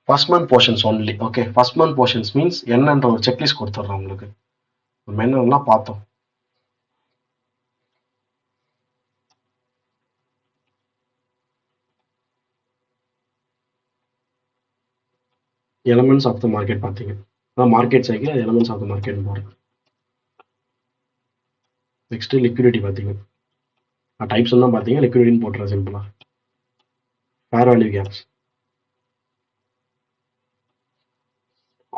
First month portions only. Okay, first month portions means என்னன்ற ஒரு checklist கொடுத்துட்றோம் உங்களுக்கு. நம்ம என்னெல்லாம் பார்த்தோம். எலமெண்ட்ஸ் ஆஃப் த மார்க்கெட் பார்த்தீங்க, அதான் market cycle elements of the market போகிறேன். நெக்ஸ்ட் லிக்விடிட்டி பார்த்தீங்க, டைப்ஸ் தான் பார்த்தீங்க, லிக்விடிட்டின்னு போட்டுறேன் சிம்பிளா. Fair value gaps,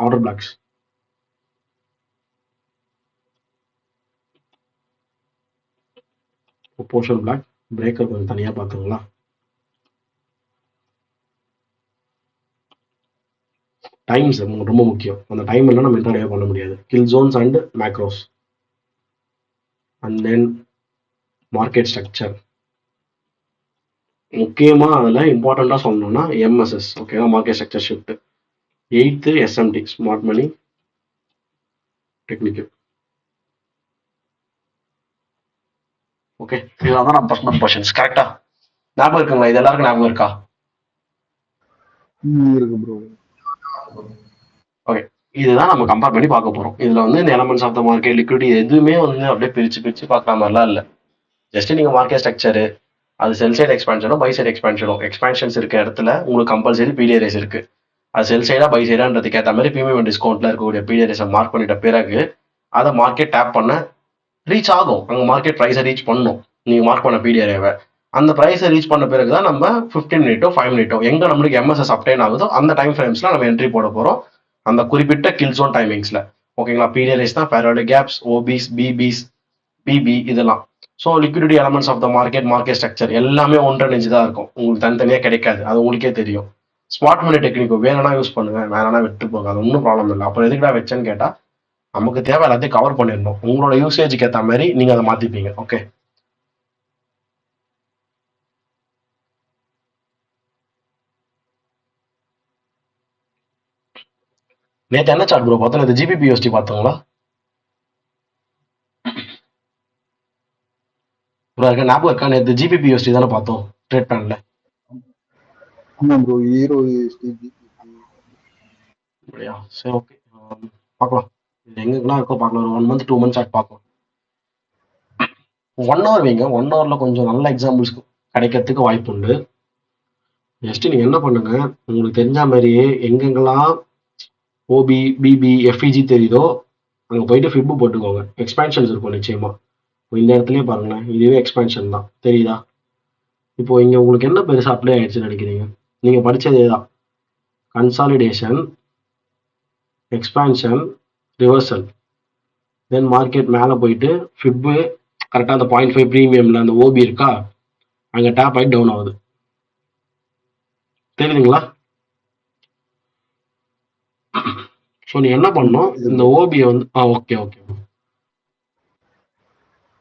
order blocks, proportional block, breaker கொஞ்சம் தனியாக பார்த்துங்களா. டைம்ஸ் ரொம்ப முக்கியம், அந்த டைம் எல்லாம் நம்ம இன்டர்வியூ பண்ண முடியாது. Kill zones and macros, and then market structure. முக்கியமாக அதில் இம்பார்ட்டண்ட்டாக சொல்லணும்னா எம்எஸ்எஸ், ஓகேவா, market structure shift. 8th SMT, smart money technical. Okay, இதுதான் நம்ம ஃபர்ஸ்ட் மந்த் போர்ஷன்ஸ். கரெக்டா ஞாபகம் இருக்குங்களா? இது எல்லாருக்கும் ஞாபகம் இருக்கா? இருக்கு ப்ரோ. ஓகே, இதுதான் நம்ம கம்பேர் பண்ணி பார்க்க போறோம். இதுல வந்து இந்த elements of the market, liquidity எதுவுமே வந்து அப்படியே பிரிச்சு பார்க்குற மாதிரிலாம் இல்லை. ஜஸ்ட் நீங்க மார்க்கெட் ஸ்ட்ரக்சர், அது செல் சைட் எக்ஸ்பான்ஷனோ பை சைட் எக்ஸ்பான்ஷனோ, எக்ஸ்பான்ஷன்ஸ் இருக்க இடத்துல உங்களுக்கு கம்பல்சரி பிடிஆர்எஸ் இருக்கு. அது செல் சைடா பை சைடான்றதுக்கு ஏற்ற மாதிரி ப்ரீமியம் டிஸ்கவுண்ட்ல இருக்கக்கூடிய பிடிஆர்எஸ் மார்க் பண்ணிட்ட பிறகு அதை மார்க்கெட் டேப் பண்ண ரீச் ஆகும். அங்கே மார்க்கெட் ப்ரைஸை ரீச் பண்ணும் நீங்க மார்க் பண்ண பிடிஆர்ஏவை. அந்த ப்ரைஸை ரீச் பண்ண பிறகு தான் நம்ம 15 மினிட்டோ 5 மினிட்டோ எங்க நம்மளுக்கு எம்எஸ்எஸ் அப்டைன் ஆகுதோ அந்த டைம் ஃப்ரேம்ஸ்ல நம்ம என்ட்ரி போட போறோம், அந்த குறிப்பிட்ட கில் ஜோன் டைமிங்ஸ்ல. ஓகேங்களா, பிடிஆர்எஸ் தான் fair value gaps, OBs, BBs, BB இதெல்லாம். So liquidity, elements of the market, market structure எல்லாமே ஒன்றிணைஞ்சு தான் இருக்கும். உங்களுக்கு தனித்தனியாக கிடைக்காது, அது உங்களுக்கே தெரியும். ஸ்மார்ட் மணி டெக்னிக் வேணும்னா யூஸ் பண்ணுங்க, வேணா விட்டு போகாது, ஒன்றும் ப்ராப்ளம் இல்லை. அப்புறம் எதுக்குடா வச்சேன்னு கேட்டா, நமக்கு தேவை எல்லாத்தையும் கவர் பண்ணிடணும். உங்களோட யூசேஜுக்கு ஏற்ற மாதிரி நீங்க அதை மாத்திப்பீங்க. ஓகே, நேற்று என்ன சார்ட் ப்ரோ பார்த்தோம்? நேற்று ஜிபிபிஎஸ்டி பார்த்தோங்களா ப்ரோ? இருக்க ஞாபகம் இருக்கா? நேற்று ஜிபிபிஎஸ்டி தானே பார்த்தோம் ட்ரேட் பேன்ல. ஆமா ப்ரோ, ஹீரோ எஸ்டிஜி. அப்படியா? சரி, ஓகே, பார்க்கலாம். இது எங்கெல்லாம் இருக்கோ பார்க்கலாம். ஒரு 1 month 2 months சார்ட் பார்க்கலாம். 1 hour வைங்க, 1 hourல கொஞ்சம் நல்ல எக்ஸாம்பிள்ஸ் கிடைக்கிறதுக்கு வாய்ப்பு உண்டு. ஜஸ்ட் நீங்க என்ன பண்ணுங்க, உங்களுக்கு தெரிஞ்ச மாதிரியே எங்கெங்கெல்லாம் ஓபி, பிபி, எஃப்இஜி தெரியுதோ அங்க போயிட்டு ஃபிப்பு போட்டுக்கோங்க. எக்ஸ்பேன்ஷன்ஸ் இருக்கும் நிச்சயமா. இந்த இடத்துலயே பாருங்களேன், இதுவே எக்ஸ்பேன்ஷன் தான், தெரியுதா? இப்போ இங்க உங்களுக்கு என்ன பெருசா அப்ளை ஆயிடுச்சுன்னு நினைக்கிறீங்க? நீங்க படிச்சதே தான், கன்சாலிடேஷன், எக்ஸ்பேன்ஷன், ரிவர்சல், தென் மார்க்கெட் மேலே போயிட்டு ஃபிப்பு கரெக்டாக அந்த 0.5 ப்ரீமியம்ல அந்த ஓபி இருக்கா, அங்கே டேப் ஆகி டவுன் ஆகுது. தெரியுதுங்களா? ஸோ நீ என்ன பண்ணணும், இந்த ஓபியை வந்து ஓகே ஓகே,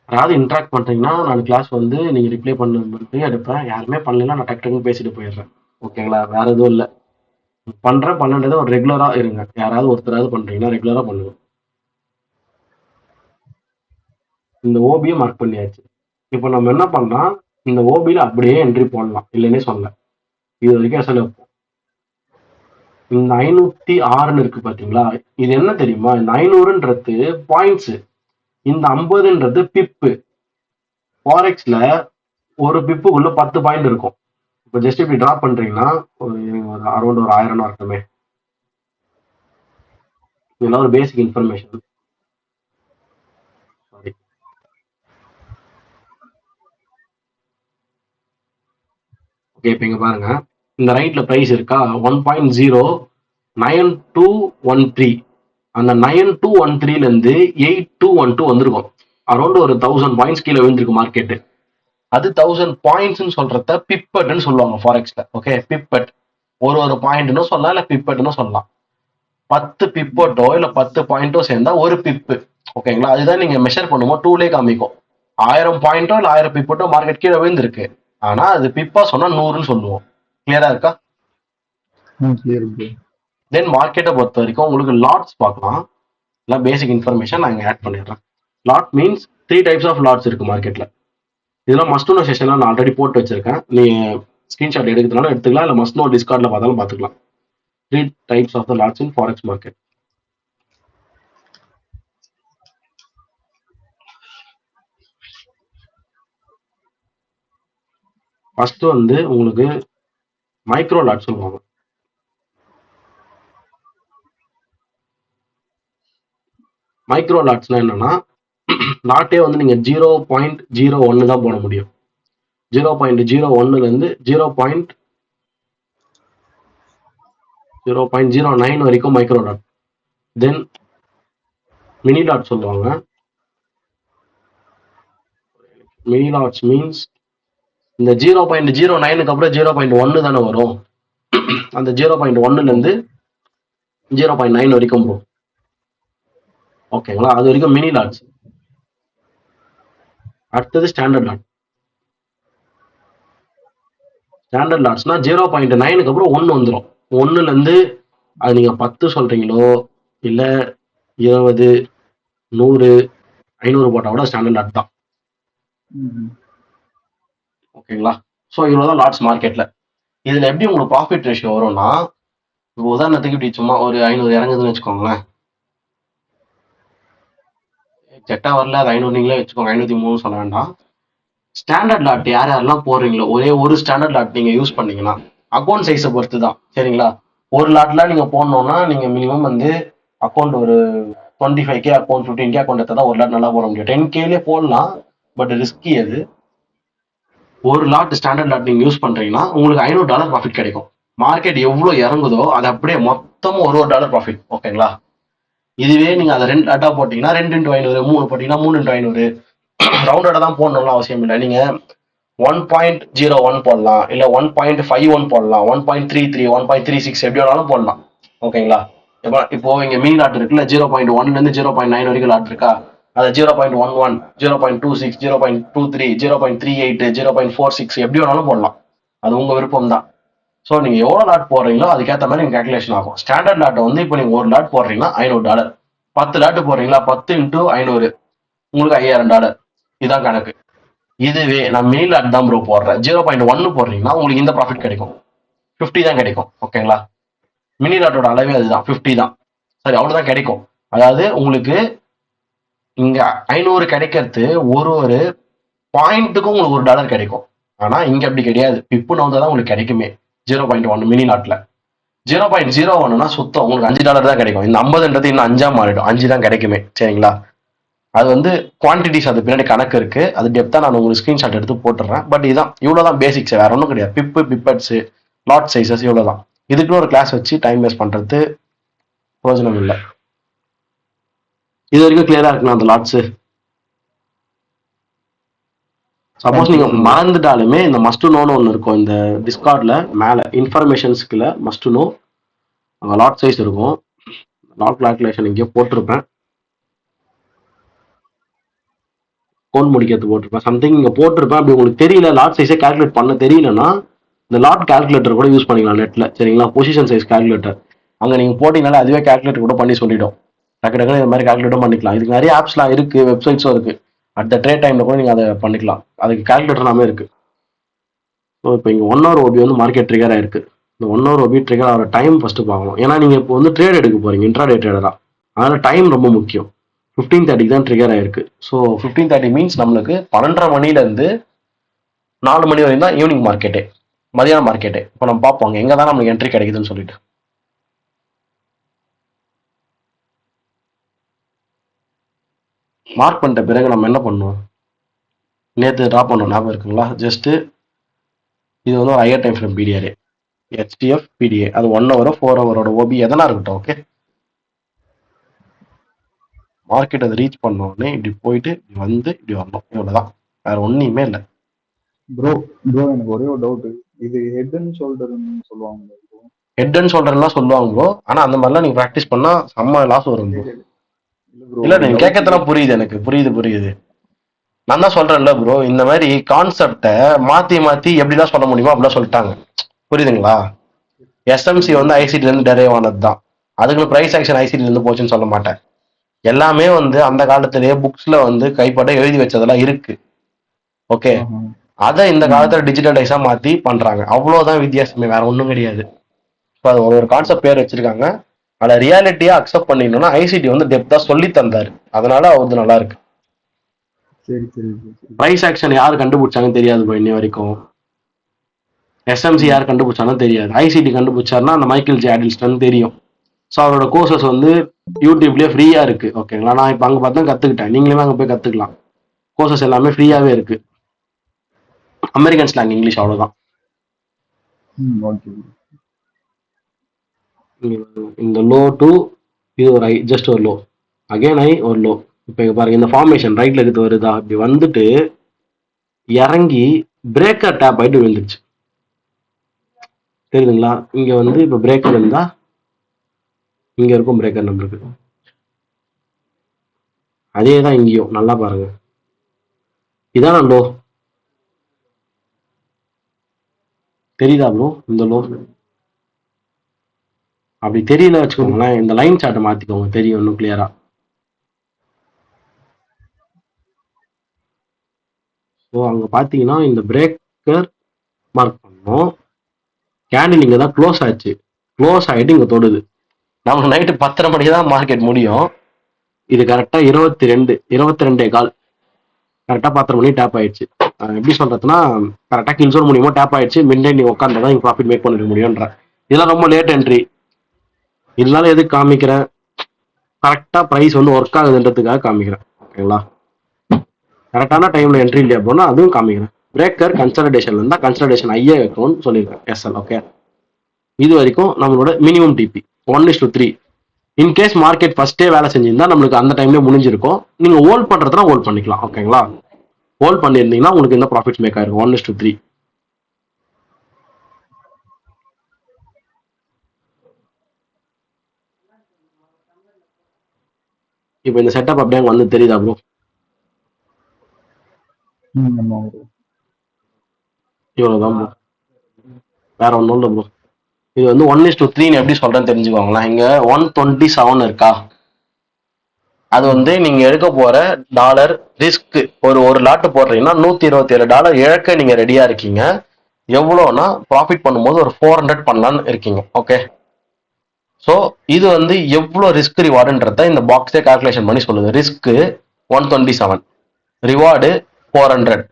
யாராவது இன்ட்ராக்ட் பண்ணுறீங்கன்னா நான் கிளாஸ் வந்து நீங்கள் ரிப்ளை பண்ணி எடுப்பேன். யாருமே பண்ணலாம், நான் டக்குன்னு பேசிட்டு போயிடுறேன். ஓகேங்களா, வேற எதுவும் இல்லை. பண்ணுறேன் பண்ணன்றதை ஒரு ரெகுலராக இருங்க. யாராவது ஒருத்தராவது பண்ணுறீங்கன்னா ரெகுலராக பண்ணுங்க. இந்த ஓபியை மார்க் பண்ணியாச்சு. இப்போ நம்ம என்ன பண்ணலாம், இந்த ஓபியில் அப்படியே என்ட்ரி போடலாம், இல்லைன்னே சொல்ல. இது வரைக்கும் அசல் வைப்போம். இந்த 506 இருக்கு பாத்தீங்களா, இது என்ன தெரியுமா? இந்த 500ன்றது பாயிண்ட்ஸ், இந்த 50ன்றது பிப்பு. ஃபாரெக்ஸ்ல ஒரு பிப்புக்குள்ள 10 பாயிண்ட் இருக்கும். இப்போ ஜஸ்ட் இப்படி டிரா பண்றீங்கன்னா ஒரு அரௌண்ட் ஒரு 1000 இருக்குமே. இதெல்லாம் ஒரு பேசிக் இன்ஃபர்மேஷன். Sorry, okay. இப்போ இங்க பாருங்க, இந்த ரைட்ல பிரைஸ் இருக்கா 1.09213. அந்த 9213ல இருந்து 8212 வந்திருக்கும். அரௌண்ட் ஒரு 1000 பாயிண்ட்ஸ் கீழே விழுந்திருக்கு மார்க்கெட். அது 1000 பாயிண்ட்ஸ் சொல்றத பிப்பட்னு சொல்லுவாங்க ஃபாரெக்ஸ்ல. ஓகே, பிப்பட் ஒரு பாயிண்ட்னு சொல்லலாம், இல்ல பிப்பட்னு சொல்லலாம். 10 பிப்பட்டோ இல்ல 10 பாயிண்டோ சேர்ந்தா ஒரு பிப்பு. ஓகேங்களா, அதுதான் நீங்க மெஷர் பண்ணும்போது டூலே காமிக்கும். 1000 பாயிண்டோ இல்ல 1000 பிப்பட்டோ மார்க்கெட் கீழே விழுந்திருக்கு, ஆனா அது பிப்பா சொன்னா 100ன்னு சொல்லுவோம். கிளியரா இருக்கா? தென் மார்க்கெட்டை பொறுத்த வரைக்கும் உங்களுக்கு லாட்ஸ் பார்க்கலாம். எல்லாம் பேசிக் இன்ஃபர்மேஷன் நான் இங்க ஆட் பண்ணிடுறேன். Lot means 3 types of lots இருக்கு மார்க்கெட்ல. இதெல்லாம் மஸ்ட் நோ செஷன்ல நான் ஆல்ரெடி போட்டு வச்சிருக்கேன். நீங்க ஸ்கிரீன்ஷாட் எடுக்கிறதுனால எடுத்துக்கலாம், இல்ல மஸ்ட் நோ டிஸ்கார்ட்ல பார்த்தாலும் பார்த்துக்கலாம். 3 types of the lots in forex market. First வந்து உங்களுக்கு மைக்ரோ லாட் சொல்லுவாங்க. மைக்ரோ லாட்ஸ்னா என்னன்னா லாட்டே வந்து நீங்க 0.01 தான் போட முடியும். 0.01லேருந்து 0.09 வரைக்கும் மைக்ரோ லாட். தென் மினி லாட் சொல்லுவாங்க. மினி லாட்ஸ் மீன்ஸ் இந்த 0.09க்கு அப்புறம் 0.1 தானே வரும். அந்த 0.1லேருந்து 0.9 வரைக்கும் போகும். ஓகேங்களா, அது வரைக்கும் மினி லாட்ஸ். அடுத்தது ஸ்டாண்டர்ட் லாட். ஸ்டாண்டர்ட் லாட்ஸ்னா 0.9க்கு அப்புறம் 1 வந்துடும். 1லேருந்து அது நீங்க 10 சொல்றீங்களோ இல்ல 20, 100, 500 போட்டா கூட ஸ்டாண்டர்ட் லாட் தான். ஓகேங்களா, ஸோ இவ்வளோதான் லாட்ஸ் மார்க்கெட்ல. இதுல எப்படி உங்களுக்கு ப்ராஃபிட் ரேஷியோ வரும்னா, இப்போ உதாரணத்துக்கு இப்படி சும்மா ஒரு 500 இறங்குதுன்னு வச்சுக்கோங்களேன். செட்டா வரல, அது 500 நீங்களே வச்சுக்கோங்க, 503 சொல்ல வேண்டாம். ஸ்டாண்டர்ட் லாட் யார் யாரெல்லாம் போடுறீங்களோ ஒரே ஒரு ஸ்டாண்டர்ட் லாட் நீங்க யூஸ் பண்ணீங்கன்னா அக்கௌண்ட் சைஸை பொறுத்து தான். சரிங்களா, ஒரு லாட்ல நீங்க போடணும்னா நீங்க மினிமம் வந்து அக்கௌண்ட் ஒரு 25K அக்கௌண்ட் 15K அக்கௌண்ட் எடுத்தா தான் ஒரு லாட் நல்லா போட முடியும். 10Kலே போடலாம், பட் ரிஸ்கி அது. ஒரு லாட் ஸ்டாண்டர்ட் லாட் நீங்க யூஸ் பண்றீங்கன்னா உங்களுக்கு $500 ப்ராஃபிட் கிடைக்கும். மார்க்கெட் எவ்வளவு இறங்குதோ அது அப்படியே மொத்தமும் $1 ப்ராஃபிட். ஓகேங்களா, இதுவே நீங்க அதை 2 லாட்டா போட்டீங்கன்னா 2 × 500, 3 போட்டீங்கன்னா 3 × 500. ரவுண்டோட தான் போடணும்னு அவசியம் இல்லை. நீங்க 1.01 போடலாம், இல்ல 1.51 போடலாம், 1.33, 1.36 எப்படி வேணாலும் போடலாம். ஓகேங்களா, இப்போ இங்க மீன் லாட் இருக்குல்ல, 0.1லேருந்து 0.9 வரைக்கும் லாட் இருக்கா, அதை 0.11, 0.26, 0.23, 0.38, 0.46 எப்படி வேணாலும் போடலாம். அது உங்க விருப்பம் தான். ஸோ நீங்க எவ்வளவு லாட் போடுறீங்களோ அதுக்கேற்ற மாதிரி நீங்க கேல்குலேஷன் ஆகும். ஸ்டாண்டர்ட் லாட் வந்து இப்போ நீங்க ஒரு லாட் போடுறீங்கன்னா $500, 10 லாட் போடுறீங்களா 10 × 500 உங்களுக்கு $5000. இதுதான் கணக்கு. இதுவே நான் மினி லாட் தான் ப்ரோ போடுறேன், 0.1 போடுறீங்கன்னா உங்களுக்கு இந்த ப்ராஃபிட் கிடைக்கும், 50 தான் கிடைக்கும். ஓகேங்களா, மினி லாட்டோட அளவே அதுதான், 50 தான். சரி, அவ்வளவுதான் கிடைக்கும். அதாவது உங்களுக்கு இங்க 500 கிடைக்கிறது ஒரு பாயிண்ட்டுக்கும் உங்களுக்கு $1 கிடைக்கும். ஆனா இங்க அப்படி கிடையாது, பிப்பு நவுந்தா உங்களுக்கு கிடைக்குமே. 0.1 மினி லாட்ல 0.01னா சுத்தம் உங்களுக்கு $5 தான் கிடைக்கும். இந்த 50ன்றது இன்னும் 5ஆ மாறிடும், 5 தான் கிடைக்குமே. சரிங்களா, அது வந்து குவான்டிட்டிஸ், அது பின்னாடி கணக்கு இருக்கு, அது டெப்தா நான் உங்களுக்கு ஸ்கிரீன்ஷாட் எடுத்து போட்டுறேன். பட் இதான், இவ்வளவுதான் பேசிக்ஸ், வேற ஒன்றும் கிடையாது. பிப்பட்ஸ், லாட் சைசஸ் இவ்வளவுதான். இதுக்குன்னு ஒரு கிளாஸ் வச்சு டைம் வேஸ்ட் பண்றது பிரயோஜனம் இல்லை. இது வரைக்கும் கிளியரா இருக்குண்ணா அந்த லாட்ஸ்? சப்போஸ் நீங்க மறந்துட்டாலுமே இந்த மஸ்ட் நோன்னு ஒன்று இருக்கும் இந்த டிஸ்கார்ட்ல, மேல இன்ஃபர்மேஷன்ஸ்க்குல மஸ்ட் நோ அங்கே லாட் சைஸ் இருக்கும். லாட் கால்குலேஷன் இங்கே போட்டிருப்பேன், அக்கௌண்ட் முடிக்கிறது போட்டிருப்பேன், சம்திங் இங்கே போட்டிருப்பேன். அப்படி உங்களுக்கு தெரியல, லாட் சைஸை கால்குலேட் பண்ண தெரியலன்னா இந்த லாட் கால்குலேட்டர் கூட யூஸ் பண்ணிக்கலாம் நெட்ல. சரிங்களா, பொசிஷன் சைஸ் கால்குலேட்டர் அங்கே நீங்க போட்டீங்கனால அதுவே கால்குலேட்டர் கூட பண்ணி சொல்லிடும். டக்கு டக்குன்னு இந்த மாதிரி கால்குலேட்டும் பண்ணிக்கலாம். இதுக்கு நிறைய ஆப்ஸ்லாம் இருக்கு, வெப்சைட்ஸும் இருக்கு. அட் த ட்ரேட் டைம்ல கூட நீங்க அதை பண்ணிக்கலாம், அதுக்கு கால்குலேட்டர் எல்லாமே இருக்கு. ஸோ இப்போ இங்கே 1 hour OB வந்து மார்க்கெட் ட்ரிகர் ஆயிருக்கு. இந்த 1 hour OB ட்ரிகர் ஆகிற டைம் ஃபர்ஸ்ட் பார்க்கணும். ஏன்னா நீங்க இப்போ வந்து ட்ரேட் எடுக்க போறீங்க, இன்ட்ராடே ட்ரேடரா, அதனால டைம் ரொம்ப முக்கியம். 15:30 தான் ட்ரிகர் ஆயிருக்கு. ஸோ 15:30 மீன்ஸ் நம்மளுக்கு 12:30 மணிலேருந்து 4 மணி வரைக்கும் தான் ஈவினிங் மார்க்கெட்டே, மதியானம் மார்க்கெட்டே. இப்போ நம்ம பார்ப்போம் எங்க தான் நம்மளுக்கு என்ட்ரி கிடைக்குதுன்னு சொல்லிட்டு. மார்க் பண்ணிட்ட பிறகு நம்ம என்ன பண்ணுவோம், நேற்று ட்ரா பண்ணோம் ஞாபகம் இருக்குங்களா? ஜஸ்ட் இது வந்து ஒரு ஹையர் டைம் ஃப்ரேம் பிடிஆர்ஏ, HTF PDA, அது 1 hour 4 hour OB எதனா இருக்கட்டும். ஓகே, மார்க்கெட் அதை ரீச் பண்ண உடனே இப்படி போயிட்டு இப்படி வந்து இப்படி வரணும், இவ்வளவுதான், வேற ஒண்ணுமே இல்லை. ப்ரோ எனக்கு ஒரே ஒரு டவுட், இது ஹெட் அண்ட் ஷோல்டர்னு சொல்லுவாங்க. ஹெட் அண்ட் ஷோல்டர்லாம் சொல்லுவாங்க ப்ரோ, ஆனா அந்த மாதிரிலாம் நீங்க ப்ராக்டிஸ் பண்ணா செம்ம லாஸ் வரும் ப்ரோ. இல்ல நீங்க கேட்கறதுலாம் புரியுது, எனக்கு புரியுது. நான் தான் சொல்றேன்ல ப்ரோ, இந்த மாதிரி கான்செப்டை மாத்தி எப்படிலாம் சொல்ல முடியுமோ அப்படிலாம் சொல்லிட்டாங்க. புரியுதுங்களா? SMC வந்து ஐசிடில இருந்து டெரைவ் ஆனது தான், அதுக்கு பிரைஸ் ஆக்ஷன் ஐசிடில இருந்து போச்சுன்னு சொல்ல மாட்டேன். எல்லாமே வந்து அந்த காலத்திலேயே புக்ஸ்ல வந்து கைப்பட எழுதி வச்சதெல்லாம் இருக்கு. ஓகே, அதை இந்த காலத்துல டிஜிட்டலைஸா மாத்தி பண்றாங்க, அவ்வளவுதான் வித்தியாசமே, வேற ஒண்ணும் கிடையாது. ஸோ அது ஒரு கான்செப்ட் பேர் வச்சிருக்காங்க. அதில் ரியாலிட்டியா அக்செப்ட் பண்ணிக்கணும்னா ஐசிடி வந்து டெப்தா சொல்லி தந்தாரு, அதனால அவரது நல்லா இருக்கு. சரி சரி சரி சரி. ப்ரைஸ் ஆக்ஷன் யார் கண்டுபிடிச்சாங்கன்னு தெரியாது bro இன்னி வரைக்கும். எஸ்எம்சி யார் கண்டுபிடிச்சாலும் தெரியாது. ஐசிடி கண்டுபிடிச்சாருன்னா அந்த மைக்கேல் ஜே ஆடில்ஸ்டன் தெரியும். ஸோ அவரோட கோர்சஸ் வந்து யூடியூப்லேயே ஃப்ரீயா இருக்கு. ஓகேங்களா, நான் இப்போ அங்கே பார்த்து கற்றுக்கிட்டேன். நீங்களுமே அங்கே போய் கற்றுக்கலாம். கோர்சஸ் எல்லாமே ஃப்ரீயாவே இருக்கு. அமெரிக்கன் ஸ்லாங் இங்கிலீஷ், அவ்வளவுதான். ஓகே. இந்த லோ டு இது ஒரு ஐ, ஜஸ்ட் ஒரு லோ, அகைன் ஐ, ஒரு லோ. இப்போ இங்க பாருங்க, இந்த ஃபார்மேஷன் ரைட்ல எடுத்து வருதா, இப்படி வந்துட்டு இறங்கி பிரேக்கர் டேப் ஆயிட்டு விழுந்துருச்சு. தெரியுதுங்களா? இங்க வந்து இப்போ பிரேக்கர் இருந்தா இங்க இருக்கும் பிரேக்கர் நம்மளுக்கு. அதே தான் இங்கேயும், நல்லா பாருங்க. இதான லோ, தெரியுதா ப்ரோ? இந்த லோ அப்படி தெரியல வச்சுக்கோங்களேன், இந்த லைன் சார்ட்டை மாத்திக்கோங்க, தெரியும் இன்னும் கிளியரா. ஸோ அங்க பாத்தீங்கன்னா இந்த பிரேக்கர் மார்க் பண்ணோம், கேண்டில் இங்க தான் க்ளோஸ் ஆச்சு, க்ளோஸ் ஆயிட்டு இங்க தொடுது. நமக்கு நைட்டு 10:30 மணிக்கு தான் மார்க்கெட் முடியும். இது கரெக்டா 22:15 கரெக்டா 10:30 மணி டேப் ஆயிடுச்சு. எப்படி சொல்றதுன்னா, கரெக்டா கில்சோன் மூலியமா டேப் ஆயிடுச்சு. மிட் நைட் நீ உட்காந்துதான் நீங்க ப்ராஃபிட் மேக் பண்ணிட முடியும்ன்ற. இதெல்லாம் ரொம்ப லேட் என்ட்ரி. இதனால எதுக்கு காமிக்கிறேன், கரெக்டா பிரைஸ் வந்து ஒர்க் ஆகுதுன்றதுக்காக காமிக்கிறேன். ஓகேங்களா, கரெக்டான டைம்ல என்ட்ரி இல்லையா போனா அதுவும் காமிக்கிறேன். பிரேக்கர் கன்சல்டேஷன்ல இருந்தா கன்சல்டேஷன் ஐயே வைக்கணும்னு சொல்லியிருக்கேன் எஸ்எல். ஓகே, இது வரைக்கும் நம்மளோட மினிமம் டிபி 1:3. இன்கேஸ் மார்க்கெட் ஃபர்ஸ்டே வேலை செஞ்சிருந்தா நம்மளுக்கு அந்த டைம்ல முடிஞ்சிருக்கும். நீங்க ஹோல்ட் பண்றதுனா ஹோல்ட் பண்ணிக்கலாம். ஓகேங்களா, ஹோல்ட் பண்ணியிருந்தீங்கன்னா உங்களுக்கு இந்த ப்ராஃபிட்ஸ் மேக் ஆயிருக்கும் 1:3. இப்போ இந்த செட்டப் அப்படியே வந்து தெரியுதா ப்ரோ? இவ்வளவுதான் ப்ரோ, வேற ஒன்றும் இல்லை ப்ரோ. இது வந்து 1:3 எப்படி சொல்றேன்னு தெரிஞ்சுக்கோங்களேன். இங்க 127 இருக்கா, அது வந்து நீங்க எடுக்க போற டாலர் ரிஸ்க். ஒரு லாட்டு போடுறீங்கன்னா $127 இழக்க நீங்க ரெடியா இருக்கீங்க. எவ்வளோனா ப்ராஃபிட் பண்ணும்போது ஒரு 400 பண்ணலான்னு இருக்கீங்க. ஓகே, ஸோ இது வந்து எவ்வளோ ரிஸ்க் ரிவார்டுன்றத இந்த பாக்ஸே கால்குலேஷன் பண்ணி சொல்லுது. Risk 127, reward 400.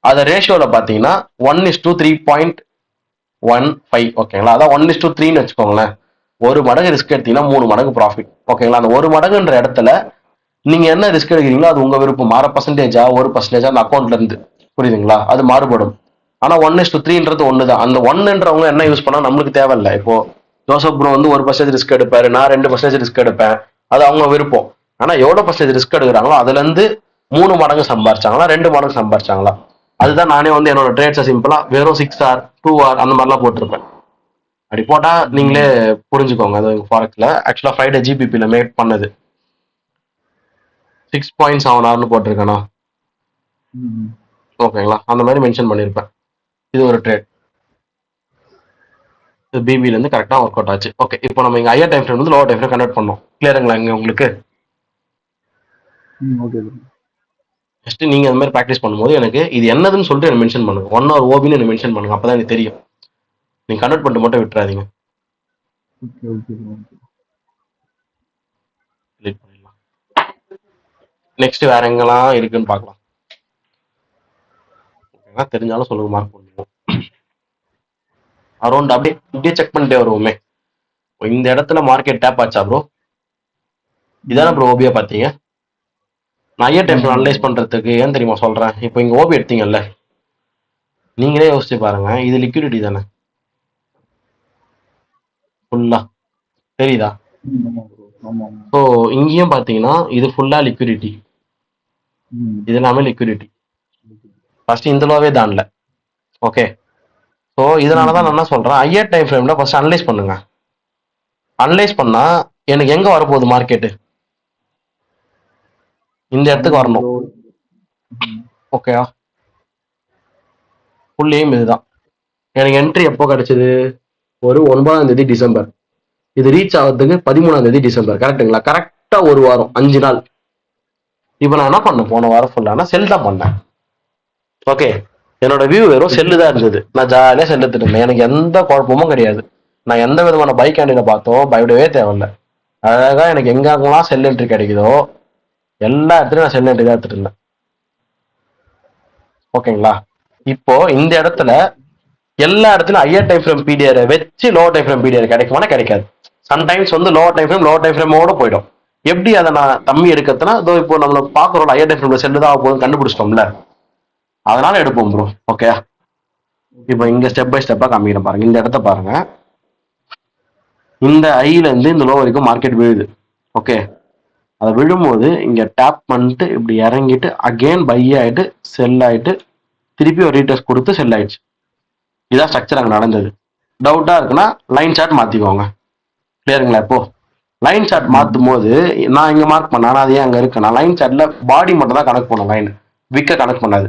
அதை ரேஷியோல பார்த்தீங்கன்னா 1:3.15. ஓகேங்களா, அதான் 1:3ன்னு வச்சுக்கோங்களேன். ஒரு மடங்கு ரிஸ்க் எடுத்தீங்கன்னா 3 மடங்கு ப்ராஃபிட். ஓகேங்களா, அந்த ஒரு மடங்குன்ற இடத்துல நீங்க என்ன ரிஸ்க் எடுக்கிறீங்களோ அது உங்க விருப்பம். 1% 1% அந்த அக்கௌண்ட்ல இருந்து, புரியுதுங்களா, அது மாறுபடும். ஆனா 1:3ன்றது ஒண்ணுதான். அந்த ஒன்னுன்றவங்க என்ன யூஸ் பண்ணா நம்மளுக்கு தேவையில்லை. இப்போ ஜோசப் ப்ரோ வந்து 1% ரிஸ்க் எடுப்பாரு, நான் 2% ரிஸ்க் எடுப்பேன், அது அவங்க விருப்பம். ஆனா எவ்வளவு பர்சன்டேஜ் ரிஸ்க் எடுக்கிறாங்களோ அதுல இருந்து 3 மடங்கு சம்பாரிச்சாங்களா 2 மடங்கு சம்பாரிச்சாங்களா, அதுதான். நானே வந்து என்னோட ட்ரேட்ஸை சிம்பிளா வெறும் 6 hour 2 hour அந்த மாதிரிலாம் போட்டிருப்பேன். அப்படி போட்டா நீங்களே புரிஞ்சுக்கோங்க. அது ஃபாரெக்ஸ்ல ஆக்சுவலா ஃப்ரைடே ஜிபிபில மேக் பண்ணது 6.7 hourனு போட்டிருக்கேனா. ஓகேங்களா, அந்த மாதிரி மென்ஷன் பண்ணியிருப்பேன். இது ஒரு ட்ரேட், பிபில இருந்து கரெக்டா ஒர்க் அவுட் ஆச்சு. ஓகே, இப்போ நம்ம இங்க ஹையர் டைம் ஃப்ரேம் வந்து லோவர் டைம் ஃப்ரேம் கன்வெர்ட் பண்ணோம். கிளியருங்களா இங்க உங்களுக்கு? ஜஸ்ட் நீங்க அந்த மாதிரி ப்ராக்டிஸ் பண்ணும்போது எனக்கு இது என்னதுன்னு சொல்லிட்டு எனக்கு மென்ஷன் பண்ணுங்க. 1 hour ஓபின்னு எனக்கு மென்ஷன் பண்ணுங்க, அப்பதான் எனக்கு தெரியும். நீங்க கன்வெர்ட் பண்ணிட்டு மட்டும் விட்டுறாதீங்க. நெக்ஸ்ட் வேற எங்கெல்லாம் இருக்குன்னு பார்க்கலாம். ஓகேங்களா, தெரிஞ்சாலும் சொல்லுங்க, மார்க் பண்ணுவோம். அரௌண்ட் அப்படியே செக் பண்ணிட்டே வருவோமே. இந்த இடத்துல மார்க்கெட் டேப் ஆச்சா ப்ரோ? இதான ப்ரோ ஓபியா பாத்தீங்க? நான் ஹையர் டைம் அனலைஸ் பண்றதுக்கு ஏன் தெரியுமா சொல்றேன். இப்போ இங்க ஓபி எடுத்தீங்கல்ல, நீங்களே யோசிச்சு பாருங்க, இது லிக்விடிட்டி தானே ஃபுல்லா, தெரியுதா? ஸோ இங்கேயும் பாத்தீங்கன்னா இது ஃபுல்லா லிக்விடிட்டி, இது எல்லாமே லிக்விடிட்டி. ஃபர்ஸ்ட் இந்த லோவே தான்ல. ஓகே, ஸோ இதனாலதான் நான் என்ன சொல்றேன், ஹையர் டைம் ஃப்ரேம்ல ஃபர்ஸ்ட் அனலைஸ் பண்ணுங்க. அனலைஸ் பண்ணா எனக்கு எங்க வரப்போகுது மார்க்கெட்டு, இந்த இடத்துக்கு வரணும். ஓகேவா, ஃபுல் எய்ம் இதுதான். எனக்கு என்ட்ரி எப்போ கிடைச்சது, ஒரு 9 டிசம்பர். இது ரீச் ஆகிறதுக்கு 13 டிசம்பர். கரெக்டுங்களா? கரெக்டா ஒரு வாரம் 5 நாள். இப்போ நான் என்ன பண்ணேன், போன வாரம் ஃபுல்லானா செல் தான் பண்ணேன். ஓகே, என்னோட வியூ வெறும் செல்லு தான் இருந்தது. நான் ஜாலியாக செல் எடுத்துட்டு இருந்தேன், எனக்கு எந்த குழப்பமும் கிடையாது. நான் எந்த விதமான பை கேண்டிடை பார்த்தோம் பயப்படவே தேவையில்ல. அழகா எனக்கு எங்கெல்லாம் செல் என்ட்ரி கிடைக்குதோ எல்லா இடத்துலயும் நான் செல் என்ட்ரி தான் எடுத்துட்டு இருந்தேன். ஓகேங்களா? இப்போ இந்த இடத்துல எல்லா இடத்துலயும் ஹையர் டைம் ஃப்ரேம் பீடியரை வச்சு லோவர் டைம் ஃப்ரேம் பீடியர் கிடைக்குமானா கிடைக்காது. சம்டைம்ஸ் வந்து லோவர் டைம் ஃப்ரேமோட போயிடும். எப்படி அதை நான் கம்மி எடுக்கிறதுனா, இதோ இப்போ நம்மள பாக்குறோம் ஹையர் டைம் ஃப்ரேம்ல செல்லு தான் போதும் கண்டுபிடிச்சிட்டோம்ல, அதனால எடுப்போம் ப்ரோ. ஓகே, இப்போ இங்க ஸ்டெப் பை ஸ்டெப்பா காமிக்கிறேன் பாருங்க. இந்த இடத்த பாருங்க. இந்த ஐல இருந்து இந்த லோ வரைக்கும் மார்க்கெட் விழுது. ஓகே, அதை விழும்போது இங்க டேப் பண்ணிட்டு இப்படி இறங்கிட்டு அகெயின் பை ஆயிட்டு செல் ஆயிட்டு திருப்பி ஒரு ரீடெஸ்ட் கொடுத்து செல் ஆயிடுச்சு. இதான் ஸ்ட்ரக்சர் அங்க நடந்தது. டவுட்டா இருக்குன்னா லைன் சார்ட் மாத்திக்கோங்க. கிளியருங்களா? இப்போ லைன் சார்ட் மாத்தும் போது நான் இங்க மார்க் பண்ண, ஆனா அது ஏன் அங்க இருக்கு, நான் லைன் சார்ட்ல பாடி மட்டும் தான் கனெக்ட் பண்ணேன், லைன் விக்க கனெக்ட் பண்ணாது.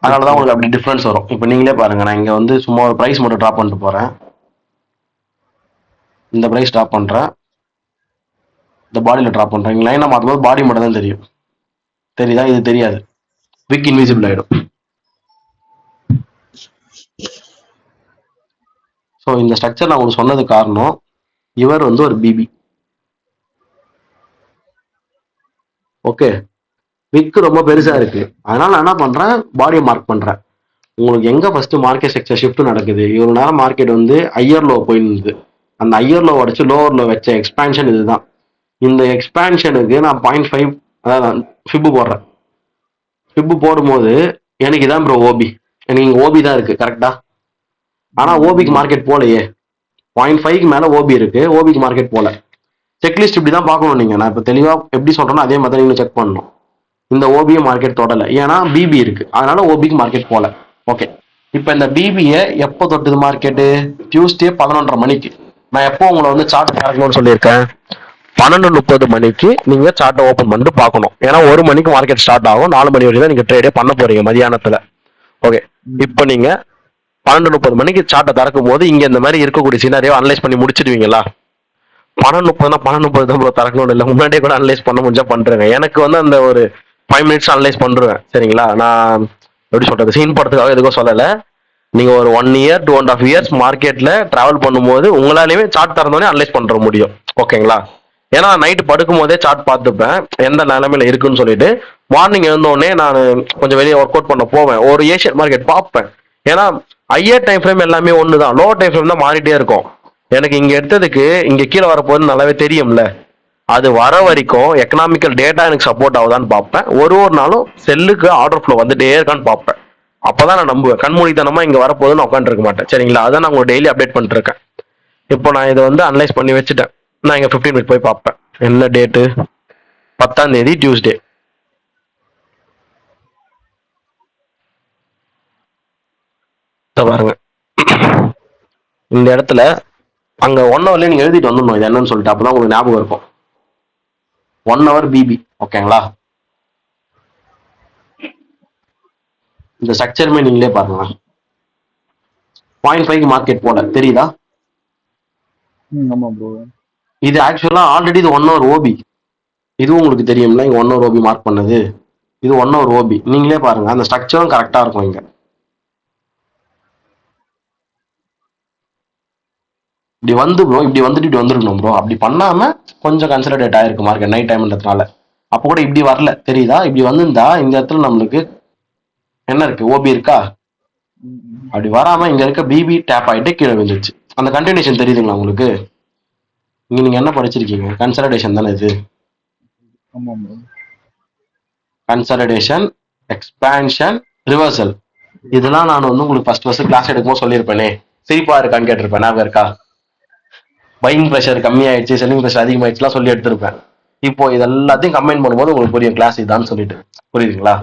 அதனாலதான் உங்களுக்கு அப்படி டிஃபரன்ஸ் வரும். இப்போ நீங்களே பாருங்க, நான் இங்க வந்து சும்மா ஒரு பிரைஸ் மட்டும் ட்ராப் பண்ணிட்டு போறேன். இந்த பிரைஸ் ட்ராப் பண்றேன், இந்த பாடியில ட்ராப் பண்றேன். இங்க லைனா மாத்தும் போது பாடி மட்டும் தான் தெரியும். தெரியுதா? இது தெரியாது, விக் இன்விசிபிள் ஆயிடும். ஸோ இந்த ஸ்ட்ரக்சர் நான் உங்களுக்கு சொன்னது காரணம், இவர் வந்து ஒரு பிபி. ஓகே, விக் ரொம்ப பெருசா இருக்கு, அதனால நான் என்ன பண்றேன், பாடியை மார்க் பண்றேன். உங்களுக்கு எங்க ஃபர்ஸ்ட் மார்க்கெட் ஸ்ட்ரக்சர் ஷிஃப்ட் நடக்குது, இவ்வளவு நேரம் மார்க்கெட் வந்து ஹையர் லோ போயிருந்தது, அந்த ஹையர் லோ உடச்சு லோவர் லோ வச்ச எக்ஸ்பான்ஷன் இதுதான். இந்த எக்ஸ்பான்ஷனுக்கு நான் 0.5 அதாவது ஃபிப்பு போடுறேன். ஃபிப்பு போடும்போது எனக்கு இதான் ப்ரோ ஓபி, எனக்கு இங்க ஓபி தான் இருக்கு கரெக்டா. ஆனா ஓபிக்கு மார்க்கெட் போலையே, 0.5க்கு மேல ஓபி இருக்கு, ஓபிக்கு மார்க்கெட் போல. செக்லிஸ்ட் இப்படி தான் பார்க்கணும் நீங்க. நான் இப்போ தெளிவா எப்படி சொல்றேனோ அதே மாதிரி நீங்க செக் பண்ணணும். இந்த ஓபியை மார்க்கெட் தொடல, ஏன்னா பிபி இருக்கு, அதனால ஓபிக்கு மார்க்கெட் போல. ஓகே, இப்போ இந்த பிபியை எப்போ தொட்டுது மார்க்கெட்டு? டியூஸ்டே 11:30 மணிக்கு. நான் எப்போ உங்களை வந்து சார்ட் பார்க்கணும்னு சொல்லியிருக்கேன்? 12:30 மணிக்கு நீங்க சார்ட்டை ஓப்பன் பண்ணிட்டு பார்க்கணும். ஏன்னா 1 மணிக்கு மார்க்கெட் ஸ்டார்ட் ஆகும், 4 மணி வரைக்கும் தான் நீங்க ட்ரேடே பண்ண போறீங்க மதியானத்துல. ஓகே, இப்போ நீங்க 12:30 மணிக்கு சார்ட்டை திறக்கும் போது இங்க இந்த மாதிரி இருக்கக்கூடிய சினாரியோ அனலைஸ் பண்ணி முடிச்சிடுவீங்களா? 12:30 தான் ப்ரோ திறக்கணும்னு இல்லை, முன்னாடியே கூட அனலைஸ் பண்ண முடிஞ்சா பண்றேங்க. எனக்கு வந்து அந்த ஒரு 5 மினிட்ஸ் அனலைஸ் பண்றேன். சரிங்களா? நான் எப்படி சொல்றது, சீன் படத்துக்காக எதுக்கும் சொல்லல. நீங்க ஒரு 1 இயர் 2.5 இயர்ஸ் மார்க்கெட்ல டிராவல் பண்ணும்போது உங்களாலேயுமே சார்ட் திறந்தோடனே அனலைஸ் பண்ற முடியும். ஓகேங்களா? ஏன்னா நைட்டு படுக்கும் போதே சார்ட் பார்த்துப்பேன் எந்த நிலைமையில இருக்குன்னு சொல்லிட்டு. மார்னிங் எழுந்தோடனே நான் கொஞ்சம் வெளியே ஒர்க் அவுட் பண்ண போவேன், ஒரு ஏஷியன் மார்க்கெட் பார்ப்பேன். ஏன்னா ஹையர் டைம் ஃப்ரேம் எல்லாமே ஒண்ணுதான், லோவர் டைம் ஃப்ரேம் தான் மாறிட்டே இருக்கும். எனக்கு இங்க எடுத்ததுக்கு இங்க கீழே வரப்போகுதுன்னு நல்லாவே தெரியும்ல. அது வர வரைக்கும் எக்கனாமிக்கல் டேட்டா எனக்கு சப்போர்ட் ஆகுதான்னு பார்ப்பேன். ஒரு நாளும் செல்லுக்கு ஆர்டர் ஃப்ளோ வந்துட்டே இருக்கான்னு பார்ப்பேன். அப்பதான் நான் நம்புவேன். கண்மூடித்தனமா இங்க வரப்போகுதுன்னு உட்காந்து இருக்க மாட்டேன். சரிங்களா? அதான் நான் உங்களுக்கு டெய்லி அப்டேட் பண்ணிட்டு இருக்கேன். இப்போ நான் இதை வந்து அனலைஸ் பண்ணி வச்சுட்டேன். நான் இங்க 15 மினிட் போய் பார்ப்பேன். என்ன டேட்டு? 10ஆம் தேதி டியூஸ்டே. பாருங்க, இந்த இடத்துல அங்க 1 ஹவர்லயே நீங்க எழுதிட்டு வந்துடணும் இது என்னன்னு சொல்லிட்டு, அப்பதான் உங்களுக்கு ஞாபகம் இருக்கும். 1 ஹவர் பிபி. ஓகேங்களா? இந்த ஸ்ட்ரக்சருமே நீங்களே பாருங்க. 0.5க்கு மார்க்கெட் போல தெரியுதா? ஆமா ப்ரோ. இது ஆக்சுவலா ஆல்ரெடி இது 1 ஹவர் ஓபி. இது உங்களுக்கு தெரியும்ல, இங்க 1 ஹவர் ஓபி மார்க் பண்ணது. இது 1 ஹவர் ஓபி. நீங்களே பாருங்க, அந்த ஸ்ட்ரக்சரும் கரெக்டா இருக்கும். இங்க இப்படி வந்து ப்ரோ, இப்படி வந்துட்டு இப்படி வந்துருக்கணும் ப்ரோ. அப்படி பண்ணாம கொஞ்சம் கன்சல்டேட் ஆயிருக்கு மார்க்கெட் நைட் டைம்ன்றதுனால. அப்போ கூட இப்படி வரல, தெரியுதா? இப்படி வந்திருந்தா இந்த இடத்துல நம்மளுக்கு என்ன இருக்கு, ஓபி இருக்கா? அப்படி வராம இங்க இருக்க பிபி டேப் ஆயிட்டு கீழே விழுந்துச்சு. அந்த கண்டினியூஷன் தெரியுதுங்களா உங்களுக்கு? இங்க நீங்க என்ன படிச்சிருக்கீங்க? கன்சல்டேஷன் தானே இது. Consultation, expansion, reversal. இதெல்லாம் நான் வந்து உங்களுக்கு ஃபர்ஸ்ட் கிளாஸ் எடுக்கும்போது சொல்லியிருப்பேனே, சிரிப்பா இருக்கான்னு கேட்டிருப்பேன். ஞாபகம் இருக்கா? பையிங் ப்ரெஷர் கம்மியாயிடுச்சு, செல்லிங் ப்ரெஷர் அதிகமாயிடுச்சுலாம் சொல்லி எடுத்திருப்பேன். இப்போ இது எல்லாத்தையும் கம்பைன் பண்ணும்போது உங்களுக்கு புரியும் கிளாஸ் இதான்னு சொல்லிட்டு. புரியுதுங்களா?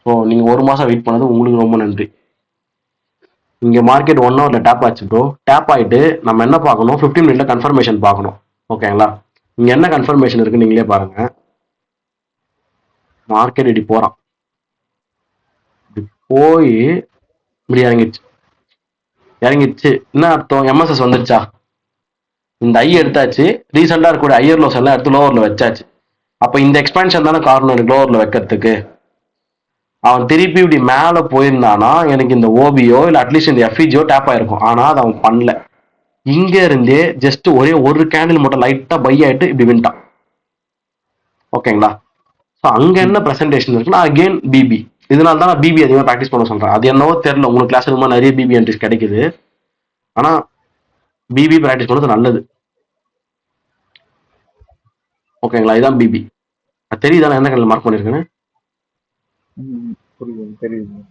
ஸோ நீங்க 1 மாசம் வெயிட் பண்ணது உங்களுக்கு ரொம்ப நன்றி. இங்க மார்க்கெட் 1 ஹவர்ல டேப் ஆச்சு ப்ரோ. டேப் ஆயிட்டு நம்ம என்ன பார்க்கணும், 15 மினிட்ல கன்ஃபர்மேஷன் பார்க்கணும். ஓகேங்களா? இங்க என்ன கன்ஃபர்மேஷன் இருக்கு நீங்களே பாருங்க. மார்க்கெட் இப்படி போறான், இப்படி போய் இப்படி இறங்கிடுச்சு. என்ன அர்த்தம்? எம்எஸ்எஸ் வந்துருச்சா? இந்த ஐ எடுத்தாச்சு, ரீசெண்டா இருக்கக்கூடிய ஹையர் லோஸ் எல்லாம் எடுத்து லோவர்ல வச்சாச்சு. அப்ப இந்த எக்ஸ்பான்ஷன் தானே காரணம் எனக்கு லோவர்ல வைக்கிறதுக்கு. அவன் திருப்பி இப்படி மேல போயிருந்தானா எனக்கு இந்த ஓபியோ இல்ல அட்லீஸ்ட் இந்த எஃப்இஜியோ டேப் ஆயிருக்கும். ஆனா அதை அவன் பண்ணல. இங்க இருந்தே ஜஸ்ட் ஒரே ஒரு கேண்டில் மட்டும் லைட்டா பை ஆயிட்டு இப்படி வின்ட்டான். ஓகேங்களா? ஸோ அங்க என்ன பிரசன்டேஷன் இருக்குன்னா அகெயின் பிபி. இதனால தான் நான் பிபி அதிகமாக ப்ராக்டிஸ் பண்ண சொல்றேன். அது என்னவோ தெரியல, உங்களுக்கு கிளாஸ் ரொம்ப நிறைய பிபி என்ட்ரிஸ் கிடைக்குது. ஆனா பிபி ப்ராக்டிஸ் பண்ணது நல்லது. ஓகேங்களா? இதான் பிபி. தெரியுதா நான் எந்த கண்ணில் மார்க் பண்ணிருக்கேன்னு? புரியுது, தெரியுது.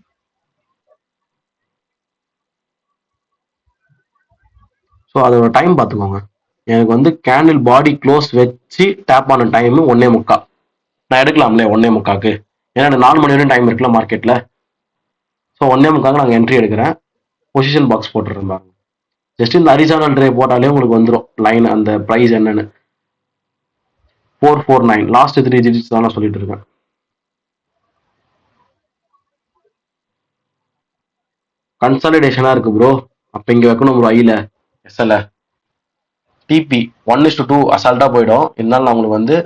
ஸோ அதோட டைம் பார்த்துக்கோங்க. எனக்கு வந்து கேண்டில் பாடி க்ளோஸ் வச்சு டேப் ஆன டைம் 1:45. நான் எடுக்கலாம்ல 1:45. ஏன்னா எனக்கு 4 மணி வரையும் டைம் இருக்குல்ல மார்க்கெட்ல. ஸோ 1:45 நாங்கள் என்ட்ரி எடுக்கிறேன். பொசிஷன் பாக்ஸ் போட்டுருந்தேன் பாருங்க. ஜஸ்ட் இந்த ஹரிசானல் ட்ரே போட்டாலே உங்களுக்கு வந்துடும் லைன் அந்த ப்ரைஸ் என்னன்னு. 449 லாஸ்ட் 3 டிஜிட்ஸ் தான் நான் சொல்லிட்டு இருக்கேன். கன்சாலிடேஷனா இருக்கு ப்ரோ. அப்ப இங்க வைக்கணும் ப்ரோ ஐல எஸ்எல்ல. டிபி 1:2 அசால்ட்டா போயிடும். இருந்தாலும் நான் உங்களுக்கு வந்து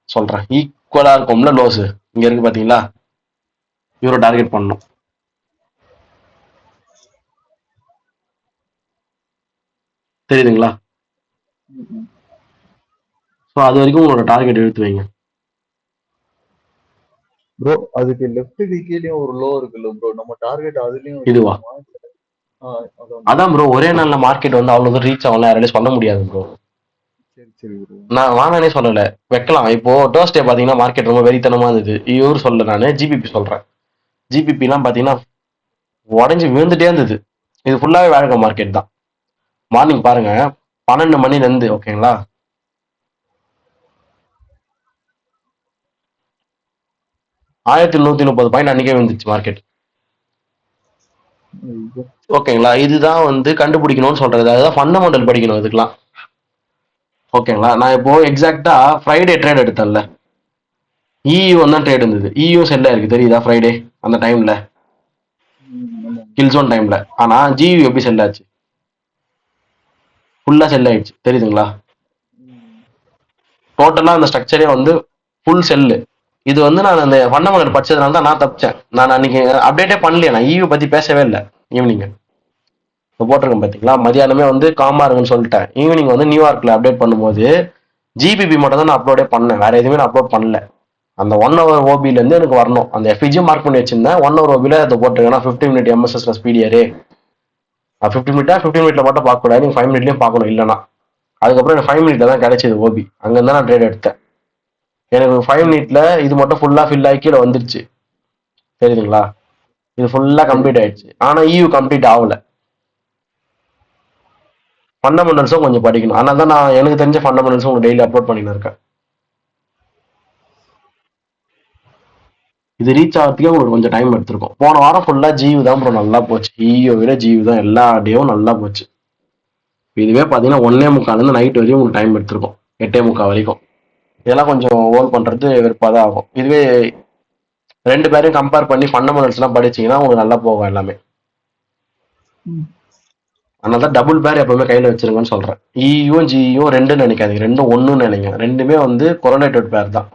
சொல்றேன் ஈக்குவலா இருக்கும்ல லோஸ். இங்க இருக்கு பாத்தீங்களா? இவரை டார்கெட் பண்ணணும். தெரியுதுங்களா? ஸோ அது வரைக்கும் உங்களோட டார்கெட் எடுத்து வைங்க. ப்ரோ அதுக்கு லெஃப்ட்டுக்கு கீழேயும் ஒரு லோ இருக்குல்ல ப்ரோ, நம்ம டார்கெட் அதுலயும் இதுவா? வச்சுக்கணுமா? அதான் ப்ரோ, ஒரே நாள்ல மார்க்கெட் வந்து அவ்வளவு ரீச் ஆகலாம் யாராலையும் சொல்ல முடியாது ப்ரோ. சரி சரி ப்ரோ. நான் வாங்கனே சொல்லல, வைக்கலாம். இப்போ டோஸ்டே பாத்தீங்கன்னா மார்க்கெட் ரொம்ப வெறித்தனமா இருந்தது. இவரு சொல்ல, நான் ஜிபிபி சொல்றேன். ஜிபிபி எல்லாம் பாத்தீங்கன்னா உடஞ்சி விழுந்துட்டே இருந்தது. இது ஃபுல்லாவே வேழக மார்க்கெட் தான். மார்னிங் பாருங்க 12 மணில இருந்து ஓகேங்களா 1130 பாயிண்ட் அன்னைக்கே வந்துச்சு மார்க்கெட். ஓகேங்களா? இதுதான் வந்து கண்டுபிடிக்கணும்னு சொல்றது. அதுதான் ஃபண்டமெண்டல் படிக்கணும் இதுக்கெல்லாம். ஓகேங்களா? நான் இப்போ எக்ஸாக்டா ஃப்ரைடே ட்ரேட் எடுத்தேன்ல, இயூ தான் ட்ரேட் இருந்தது. இயூ செல்ல இருக்கு தெரியுதா? ஃப்ரைடே அந்த டைம்ல கில்ஸோன் டைம்ல. ஆனா ஜியூ எப்படி செல் ஆச்சு? ஃபுல்லா செல் ஆயிடுச்சு. தெரியுதுங்களா? டோட்டலா அந்த ஸ்ட்ரக்சரே வந்து ஃபுல் செல்லு. இது வந்து நான் அந்த ஃபண்டமெண்டல் படிச்சதுனால தான் நான் தப்பிச்சேன். நான் அன்னைக்கு அப்டேட்டே பண்ணலையே, நான் இயூ பத்தி பேசவே இல்லை. ஈவினிங் இப்போ போட்டிருக்கேன் பார்த்தீங்களா? மதியானமே வந்து காமா இருக்குன்னு சொல்லிட்டேன். ஈவினிங் வந்து நியூயார்க்ல அப்டேட் பண்ணும்போது ஜிபிபி மட்டும் தான் நான் அப்லோடே பண்ணேன். வேற எதுவுமே நான் அப்லோட் பண்ணல. அந்த 1 hour ஓபில இருந்து எனக்கு வரணும். அந்த எஃபிஜியும் மார்க் பண்ணி வச்சிருந்தேன். 1 hour ஓபில அதை போட்டிருக்கேன். 50 மினிட் எம்எஸ்எஸ் ஸ்பீடியரு 50 மினிட்டா 15 மினிட்ல மட்டும் பார்க்க கூடாது, நீங்க 5 மினிட்லயும் பார்க்கணும். இல்லைன்னா அதுக்கப்புறம் எனக்கு 5 மினிட்ல தான் கிடைச்சது ஓபி. அங்க இருந்தா நான் ட்ரேட் எடுத்தேன். எனக்கு 5 மினிட்ல இது மட்டும் ஃபுல்லா ஃபில் ஆகி கீழே வந்துருச்சு. தெரியுதுங்களா? இது ஃபுல்லா கம்ப்ளீட் ஆயிடுச்சு. ஆனா இயூ கம்ப்ளீட் ஆகல. ஃபண்டமெண்டல்ஸும் கொஞ்சம் படிக்கணும். அதனால தான் நான் எனக்கு தெரிஞ்ச ஃபண்டமெண்டல்ஸும் உங்களுக்கு டெய்லி அப்லோட் பண்ணின்னு இருக்கேன். இது ரீச் ஆகிறதுக்கே உங்களுக்கு கொஞ்சம் டைம் எடுத்திருக்கும். போன வாரம் ஃபுல்லா ஜியூ தான் ப்ரோ நல்லா போச்சு. இஓ விட ஜியூ தான் எல்லா டேவும் நல்லா போச்சு. இதுவே பார்த்தீங்கன்னா 1:45 நைட் வரையும் உங்களுக்கு டைம் எடுத்திருக்கும். 8:45 வரைக்கும். இதெல்லாம் கொஞ்சம் ஹோல்ட் பண்றது வெறுப்பாக தான் ஆகும். இதுவே ரெண்டு பேரையும் கம்பேர் பண்ணி ஃபண்டமெண்டல்ஸ்லாம் படிச்சீங்கன்னா உங்களுக்கு நல்லா போகும் எல்லாமே. அதனால தான் டபுள் பேர் எப்பவுமே கையில் வச்சிருங்கன்னு சொல்றேன். இயும் ஜியும் ரெண்டுன்னு நினைக்காதீங்க, ரெண்டும் ஒன்றுன்னு நினைங்க. ரெண்டுமே வந்து கொரோனேட்டட் பேர் தான்.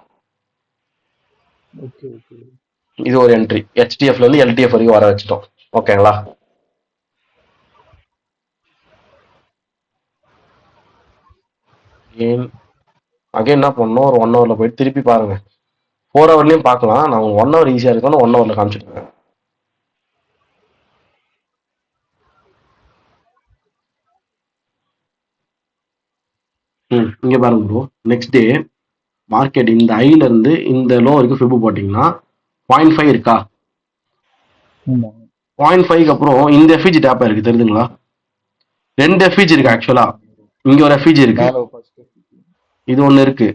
இது ஒரு என்ட்ரி. ஹெச்டிஎஃப்ல இருந்து எல்டிஎஃப் வரைக்கும் வர வச்சுட்டோம். ஓகேங்களா? அகைன் என்ன பண்ணணும், ஒரு 1 ஹவர்ல போயிட்டு திருப்பி பாருங்க. 4 ஹவர்லயும் பார்க்கலாம். நான் 1 ஹவர் ஈஸியா இருக்கும்னு 1 ஹவர்ல காமிச்சிருக்கேன். இங்க பாருங்க ப்ரோ. நெக்ஸ்ட் டே மார்க்கெட் இந்த ஐல இருந்து இந்த லோ வரைக்கும் ஃபிபு போட்டீங்கன்னா 0.5 இருக்கா? 0.5க்கு அப்புறம் இந்த எஃபிஜி டேப்பா இருக்கு தெரியுதுங்களா? 2 எஃபிஜி இருக்கு ஆக்சுவலா. இங்க ஒரு எஃபிஜி இருக்கு, இது ஒண்ணு இருக்கு.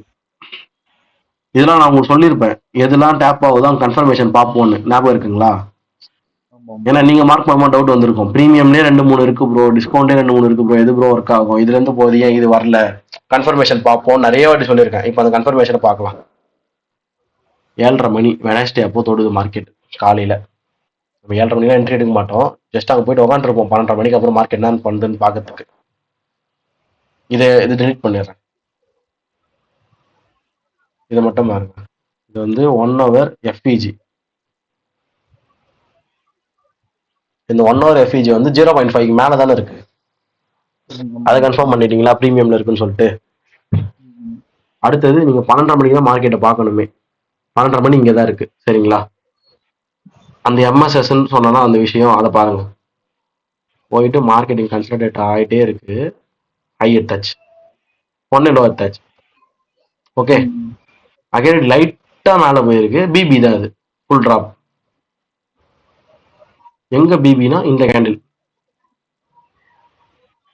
இதெல்லாம் நான் உங்களுக்கு சொல்லியிருப்பேன். எதெல்லாம் டேப் ஆகுதான் கன்ஃபர்மேஷன் பார்ப்போம்னு. ஞாபகம் இருக்குங்களா? ஏன்னா நீங்க மார்க் பண்ணும்போது டவுட் வந்திருக்கும். ப்ரீமியம்லேயே 2-3 இருக்கு ப்ரோ, டிஸ்கவுண்ட்லேயே 2-3 இருக்கு ப்ரோ, எது ப்ரோ ஒர்க் ஆகும், இதுல இருந்து போகுது ஏன் இது வரல, கன்ஃபர்மேஷன் பார்ப்போம் நிறைய வாட்டி சொல்லியிருக்கேன். இப்போ அந்த கன்ஃபர்மேஷனை பார்க்கலாம். 7:30 மணி வெனஸ்டே அப்போ தொடுது மார்க்கெட் காலையில. நம்ம 7:30 மணிலாம் என்ட்ரி எடுக்க மாட்டோம். ஜஸ்ட் அங்கே போயிட்டு உட்காந்துருப்போம் 12:30 மணிக்கு அப்புறம் மார்க்கெட் என்ன பண்ணுதுன்னு பார்க்கறதுக்கு. இது டெலிட் பண்ணிடுறேன். இதை மட்டும் பாருங்க. இது வந்து 1 hour எஃபிஜி. இந்த 1 hour எஃப்இஜி வந்து 0.5 மேல தானே இருக்கு. அதை கன்ஃபார்ம் பண்ணிட்டீங்களா ப்ரீமியம்ல இருக்குன்னு சொல்லிட்டு. அடுத்தது நீங்க 12:30 மணிக்கு தான் மார்க்கெட்டை பார்க்கணுமே. 12:30 மணி இங்கே தான் இருக்கு சரிங்களா. அந்த எம்எஸ்எஸ்ன்னு சொன்னா அந்த விஷயம் அதை பாருங்க. போயிட்டு மார்க்கெட்டிங் கன்சல்டேட் ஆகிட்டே இருக்கு. ஹை எடுத்தாச்சு, ஒன்னு லோ எடுத்தாச்சு. ஓகே, அகைன் லைட்டா மேல போயிருக்கு. பிபி தான் அது, ஃபுல் டிராப். எங்க பிபினா இந்த கேண்டில்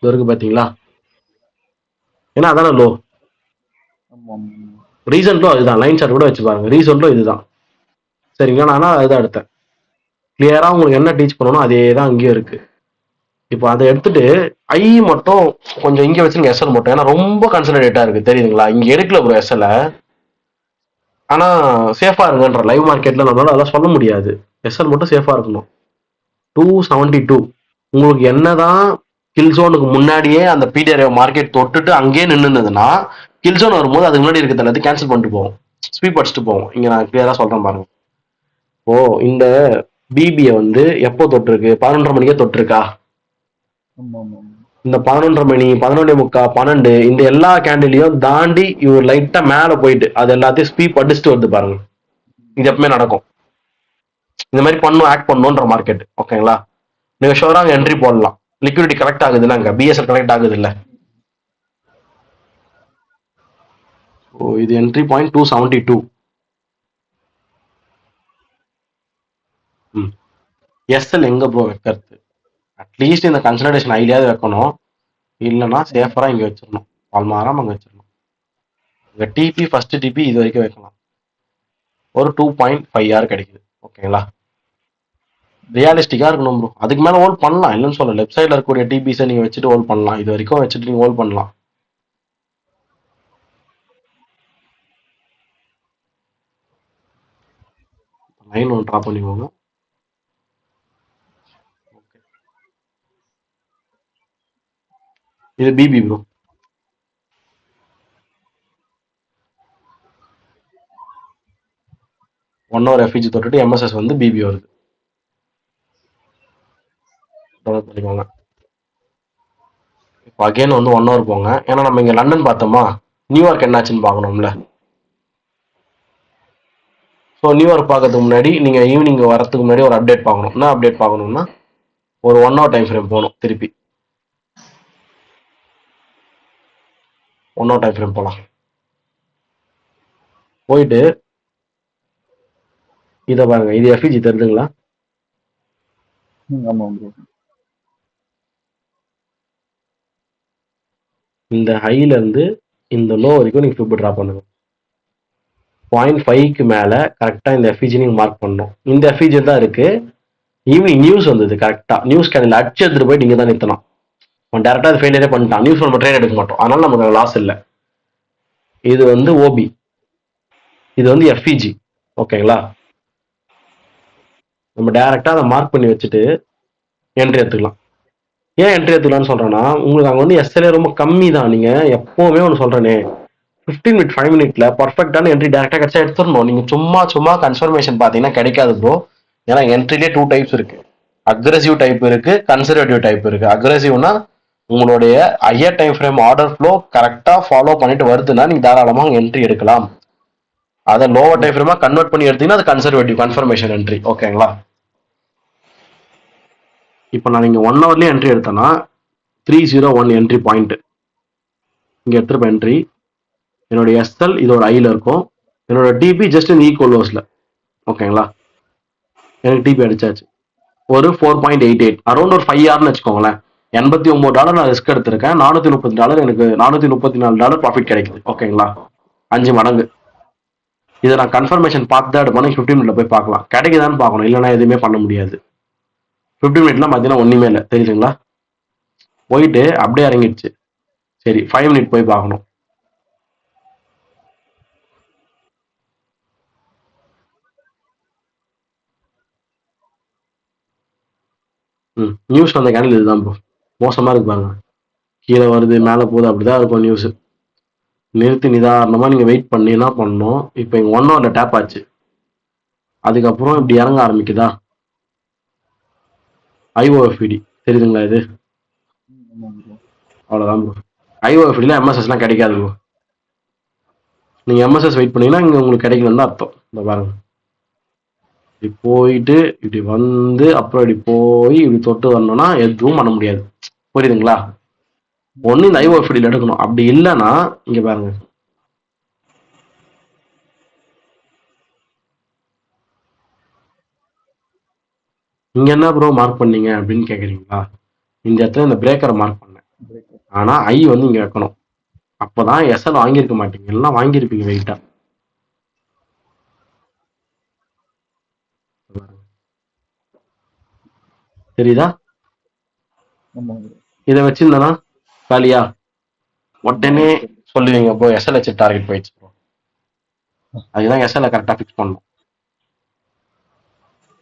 இருக்கு பாத்தீங்களா. ஏன்னா அதான லோ. ரீசன்ட்லோ அதுதான். லைன் சார்ட் கூட வச்சு பாருங்க, ரீசன்ட்லோ இதுதான் சரிங்களா. நானா அதுதான் எடுத்தேன். கிளியரா உங்களுக்கு என்ன டீச் பண்ணணும் அதே தான் அங்கேயும் இருக்கு. இப்போ அதை எடுத்துட்டு ஐ மட்டும் கொஞ்சம் இங்க வச்சுருங்க, எஸ்எல் மட்டும். ஏன்னா ரொம்ப கன்சன்ட்ரேட்டா இருக்கு தெரியுதுங்களா. இங்க எடுக்கல ப்ரோ எஸ்எல். ஆனா சேஃபா இருங்கன்ற லைவ் மார்க்கெட்ல நம்மளால அதெல்லாம் சொல்ல முடியாது. எஸ்எல் மட்டும் சேஃபா இருக்கணும். 272 உங்களுக்கு என்னதான் கில் ஜோனுக்கு முன்னாடியே அந்த பிடிஆர் மார்க்கெட் தொட்டுட்டு அங்கேயே நின்றுதுன்னா கில் ஜோன் வரும்போது அதுக்கு முன்னாடி இருக்கிறது எல்லாத்தையும் கேன்சல் பண்ணிட்டு போவோம், ஸ்வீப் அடிச்சுட்டு போவோம். இங்க நான் கிளியரா சொல்றேன் பாருங்க. ஓ இந்த பிபியை வந்து எப்போ தொட்டிருக்கு? 11:30 மணிக்கே தொட்டிருக்கா. இந்த 11:30 மணி, 11:45, 12 இந்த எல்லா கேண்டிலையும் தாண்டி இவர் லைட்டா மேல போயிட்டு அது எல்லாத்தையும் ஸ்வீப் அடிச்சுட்டு வருது பாருங்க. இது எப்பவுமே நடக்கும். இந்த மாதிரி பண்ணும், ஆக்ட் பண்ணுன்ற மார்க்கெட். ஓகேங்களா, நீங்க ஷோரா என்ட்ரி போடலாம். லிக்விடிட்டி கரெக்ட் ஆகுதுல்ல, அங்க பிஎஸ்எல் கரெக்ட் ஆகுது இல்ல. இது என்ட்ரி பாயிண்ட் 272. எஸ்எல் எங்க ப்ரோ வைக்கிறது? அட்லீஸ்ட் இந்த கன்சல்டேஷன் ஐடியாவது வைக்கணும். இல்லைன்னா சேஃபரா இங்க வச்சிடணும், பால்மாராம் அங்க வச்சிடணும். இங்க டிபி ஃபர்ஸ்ட் டிபி இது வரைக்கும் வைக்கலாம். ஒரு 2.5 கிடைக்குது. ஓகேங்களா, ரியாலிஸ்டிக்கா இருக்கணும் ப்ரோ. அதுக்கு மேல ஹோல்ட் பண்ணலாம், இல்லைன்னு சொல்ல. லெஃப்ட் சைட்ல இருக்கக்கூடிய டிபிஸை நீங்க வச்சுட்டு ஹோல்ட் பண்ணலாம். இது வரைக்கும் வச்சுட்டு நீங்க ஹோல்ட் பண்ணலாம். லைன் ஒன்று ட்ரா பண்ணிக்கோங்க. இது பிபி ப்ரோ. 1 hour எஃப்இஜி தொட்டுட்டு எம்எஸ்எஸ் வந்து பிபி வருது. டவுன்லோட் பண்ணிக்கோங்க. இப்போ அகைன் வந்து 1 hour போங்க. ஏன்னா நம்ம இங்க லண்டன் பார்த்தோமா, நியூயார்க் என்னாச்சுன்னு பார்க்கணும்ல. ஸோ நியூயார்க் பார்க்கறதுக்கு முன்னாடி நீங்க ஈவினிங் வரதுக்கு முன்னாடி ஒரு அப்டேட் பார்க்கணும். என்ன அப்டேட் பார்க்கணும்னா ஒரு 1 hour டைம் ஃப்ரேம் போகணும். திருப்பி 1 hour டைம் ஃப்ரேம் போகலாம். போயிட்டு இதை பாருங்க, இது எஃப்இஜி தெரியுதுங்களா. இந்த ஹைல இருந்து இந்த லோ வரைக்கும் நீங்க ஃபிப் ட்ரா பண்ணுங்க. 0.5க்கு மேல கரெக்டா இந்த எஃப்இஜி நீங்க மார்க் பண்ணணும். இந்த எஃப்இஜி தான் இருக்கு. ஈவினிங் நியூஸ் வந்தது கரெக்டா. நியூஸ் கேண்டில் அடிச்சு எடுத்துட்டு போயிட்டு இங்க தான் நிறுத்தணும். அவன் டேரக்டா அது ஃபெயிலியரே பண்ணிட்டான். நியூஸ் நம்ம ட்ரேட் எடுக்க மாட்டோம், அதனால நமக்கு லாஸ் இல்லை. இது வந்து ஓபி, இது வந்து எஃப்இஜி. ஓகேங்களா, நம்ம டேரக்டா அதை மார்க் பண்ணி வச்சுட்டு என்ட்ரி எடுத்துக்கலாம். ஏன் என்ட்ரி எடுத்துக்கலாம்னு சொல்றேன்னா, உங்களுக்கு அங்கே வந்து எஸ்எல்ஏ ரொம்ப கம்மி தான். நீங்க எப்பவுமே ஒன்று சொல்றேனே, 15 மினிட் 5 மினிட்ல பர்ஃபெக்டான என்ட்ரி டேரக்டா கிடைச்சா எடுத்துடணும். நீங்க சும்மா கன்ஃபர்மேஷன் பாத்தீங்கன்னா கிடைக்காது ப்ரோ. ஏன்னா என்ட்ரிலே 2 டைப்ஸ் இருக்கு. அக்ரெசிவ் டைப் இருக்கு, கன்சர்வேட்டிவ் டைப் இருக்கு. அக்ரெசிவ்னா உங்களுடைய higher time frame order flow கரெக்டா ஃபாலோ பண்ணிட்டு வருதுன்னா நீங்க தாராளமா என்ட்ரி எடுக்கலாம். அதை லோவர் டைம் ஃப்ரேமா கன்வெர்ட் பண்ணி எடுத்தீங்கன்னா அது கன்சர்வேட்டிவ் கன்ஃபர்மேஷன் என்ட்ரி. ஓகேங்களா, இப்போ நான் இங்க 1 ஹவர்லயே என்ட்ரி எடுத்தேன்னா 301 என்ட்ரி பாயிண்ட் இங்க எடுத்துருப்ப என்ட்ரி. என்னோட எஸ்எல் இதோட ஐல இருக்கும். என்னோட டிபி ஜஸ்ட் இந்த ஈக்குவல் லோஸ்ல. ஓகேங்களா, எனக்கு டிபி அடிச்சாச்சு. ஒரு 4.88 அரௌண்ட் ஒரு 5 ஹார்னு வச்சுக்கோங்களேன். $89 நான் ரிஸ்க் எடுத்திருக்கேன். $430 எனக்கு $434 ப்ராஃபிட் கிடைக்குது. ஓகேங்களா, 5 மடங்கு. இதை நான் கன்ஃபர்மேஷன் பார்த்து தான் எடுப்பேன். 15 மினிட்ல போய் பார்க்கலாம், கிடைக்குதான்னு பார்க்கணும். இல்லைன்னா எதுவுமே பண்ண முடியாது. 15 மினிட்லாம் பார்த்தீங்கன்னா ஒண்ணுமே இல்லை, தெரியுதுங்களா. போயிட்டு அப்படியே இறங்கிடுச்சு. சரி 5 மினிட் போய் பார்க்கணும். நியூஸ் வந்த கேண்டில் இதுதான் ப்ரோ. மோசமா இருக்கு பாருங்க. கீழே வருது மேலே போகுது, அப்படிதான் இருக்கும் நியூஸ். நிறுத்தி நிதாரணமா நீங்க வெயிட் பண்ணி என்ன பண்ணணும். இப்போ இங்க 1 ஹவர்ல டேப் ஆச்சு. அதுக்கப்புறம் இப்படி இறங்க ஆரம்பிக்குதா. ஐஓஎஃப்இடி தெரியுதுங்களா இது? ஆமா ப்ரோ. அவ்வளோதான் ப்ரோ. ஐஓஎஃப்இடியில் எம்எஸ்எஸ்லாம் கிடைக்காது ப்ரோ. நீங்கள் எம்எஸ்எஸ் வெயிட் பண்ணீங்கன்னா இங்கே உங்களுக்கு கிடைக்கலன்னு தான் அர்த்தம். இந்த பாருங்க, இப்படி போயிட்டு இப்படி வந்து அப்புறம் இப்படி போய் இப்படி தொட்டு வரணும்னா எதுவும் பண்ண முடியாது. புரியுதுங்களா? ஒன்று இந்த ஐஓஎஃப்இடியில் எடுக்கணும். அப்படி இல்லைன்னா இங்கே பாருங்க, இங்க என்ன ப்ரோ மார்க் பண்ணீங்க அப்படின்னு கேக்குறீங்களா? இந்த இடத்துல இந்த பிரேக்கரை மார்க் பண்ணேன். பிரேக்கர். ஆனா ஐ வந்து இங்க வைக்கணும். அப்பதான் எஸ்எல் வாங்கியிருக்க மாட்டீங்க, எல்லாம் வாங்கியிருப்பீங்க வெயிட்டா. தெரியுதா? ஆமா ப்ரோ. இதை வச்சிருந்தனா காலியா உடனே ஆமா சரி. சொல்லுவீங்க ப்ரோ எஸ்எல் வச்சு டார்கெட் போயிடுச்சு ப்ரோ. அதுதான் எஸ்எல்ஐ கரெக்டாக ஃபிக்ஸ் பண்ணணும்.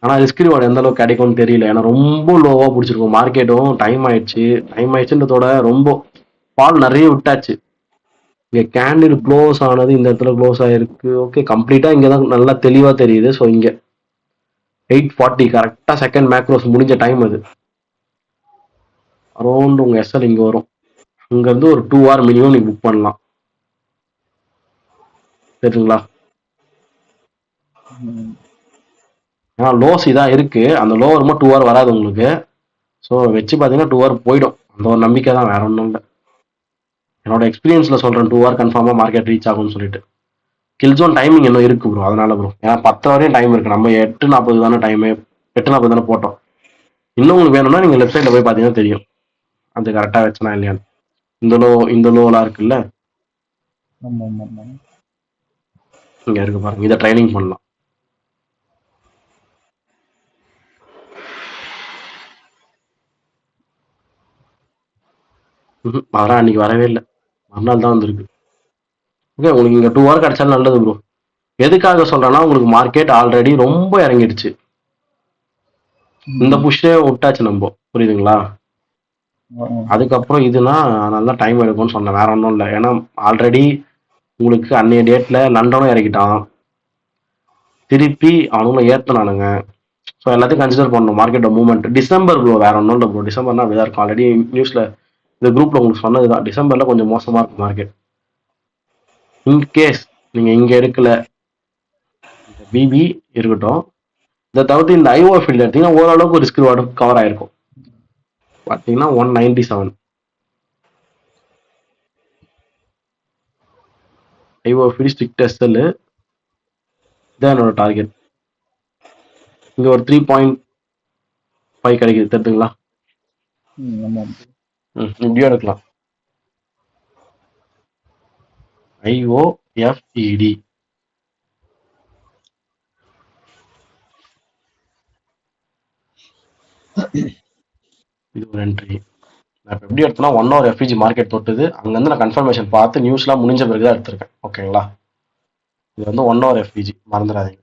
ஆனால் ரிஸ்க் ரிவார்டு எந்த அளவுக்கு கிடைக்கும்னு தெரியல. ஏன்னா ரொம்ப லோவாக பிடிச்சிருக்கும். மார்க்கெட்டும் டைம் ஆயிடுச்சுன்றதோட ரொம்ப பால் நிறைய விட்டாச்சு. இங்கே கேண்டில் க்ளோஸ் ஆனது இந்த இடத்துல க்ளோஸ் ஆயிருக்கு. ஓகே, கம்ப்ளீட்டாக இங்கே தான் நல்லா தெளிவாக தெரியுது. ஸோ இங்கே 8:40 கரெக்டாக செகண்ட் மேக்ரோஸ் முடிஞ்ச டைம் அது. அரௌண்ட் உங்கள் எஸ்எல் இங்கே வரும். இங்கேருந்து ஒரு 2 hour மினிமம் நீங்கள் புக் பண்ணலாம். சரிங்களா? ஏன்னா லோஸ் இதாக இருக்கு. அந்த லோ வருமா 2 hour வராது உங்களுக்கு. ஸோ வச்சு பார்த்தீங்கன்னா 2 hour போயிடும். அந்த ஒரு நம்பிக்கை தான், வேற ஒன்றும் இல்லை. என்னோட எக்ஸ்பீரியன்ஸில் சொல்கிறேன், 2 hour கன்ஃபார்மாக மார்க்கெட் ரீச் ஆகும்னு சொல்லிட்டு. கில் ஜோன் டைமிங் இன்னும் இருக்கு ப்ரோ, அதனால ப்ரோ. ஏன்னா 10 வரையும் டைம் இருக்கு. நம்ம 8:40 தானே டைமு, 8:40 தானே போட்டோம். இன்னும் உங்களுக்கு வேணும்னா நீங்கள் லெஃப்ட் சைடில் போய் பார்த்தீங்கன்னா தெரியும் அது கரெக்டாக வச்சனா இல்லையான்னு. இந்த லோலாம் இருக்குல்ல, ஆமா ஆமா ஆமா. இங்கே இருக்கு பாருங்க. இதை ட்ரைனிங் பண்ணலாம். அதெல்லாம் அன்னைக்கு வரவே இல்லை, மறுநாள் தான் வந்திருக்கு. ஓகே, உங்களுக்கு இங்கே 2 hour கிடைச்சாலும் நல்லது ப்ரோ. எதுக்காக சொல்றேன்னா, உங்களுக்கு மார்க்கெட் ஆல்ரெடி ரொம்ப இறங்கிடுச்சு. இந்த புஷ்ஷே விட்டாச்சு நம்ம, புரியுதுங்களா? அதுக்கப்புறம் இதுனா நல்லா டைம் எடுக்கும்னு சொன்னேன், வேற ஒன்றும் இல்லை. ஏன்னா ஆல்ரெடி உங்களுக்கு அன்னைய டேட்ல லண்டனும் இறக்கிட்டான், திருப்பி அவனுங்களும் ஏற்றினானுங்க. ஸோ எல்லாத்தையும் கன்சிடர் பண்ணணும் மார்க்கெட்டோட மூவ்மெண்ட். டிசம்பர் ப்ரோ, வேற ஒன்றும் இல்லை ப்ரோ. டிசம்பர்னா அப்படிதான் இருக்கும். ஆல்ரெடி நியூஸ்ல இந்த குரூப்ல உங்களுக்கு சொன்னதுதான், டிசம்பர்ல கொஞ்சம் மோசமா இருக்கும் மார்க்கெட். இன்கேஸ் நீங்க இங்க எடுக்கல, பிபி இருக்கட்டும், இதை தவிர்த்து இந்த ஐஓ ஃபீல்ட் எடுத்தீங்கன்னா ஓரளவுக்கு ரிஸ்க் ரிவார்டு கவர் ஆயிருக்கும். பார்த்தீங்கன்னா 197 ஐஓ ஃபீல்ட் ஸ்ட்ரிக்ட் எஸ்எல். இதான் என்னோட டார்கெட். இங்க ஒரு 3.5 கிடைக்குது, தெரியுதுங்களா? இப்படியும் எடுக்கலாம். ஐஓஎஃப்இடி இது ஒரு என்ட்ரி. நான் எப்படி எடுத்தேன்னா 1 hour எஃப்இஜி மார்க்கெட் தொட்டுது, அங்கேருந்து நான் கன்ஃபர்மேஷன் பார்த்து நியூஸ்லாம் முடிஞ்ச பிறகு தான் எடுத்திருக்கேன். ஓகேங்களா? இது வந்து 1 hour எஃப்இஜி, மறந்துடாதீங்க.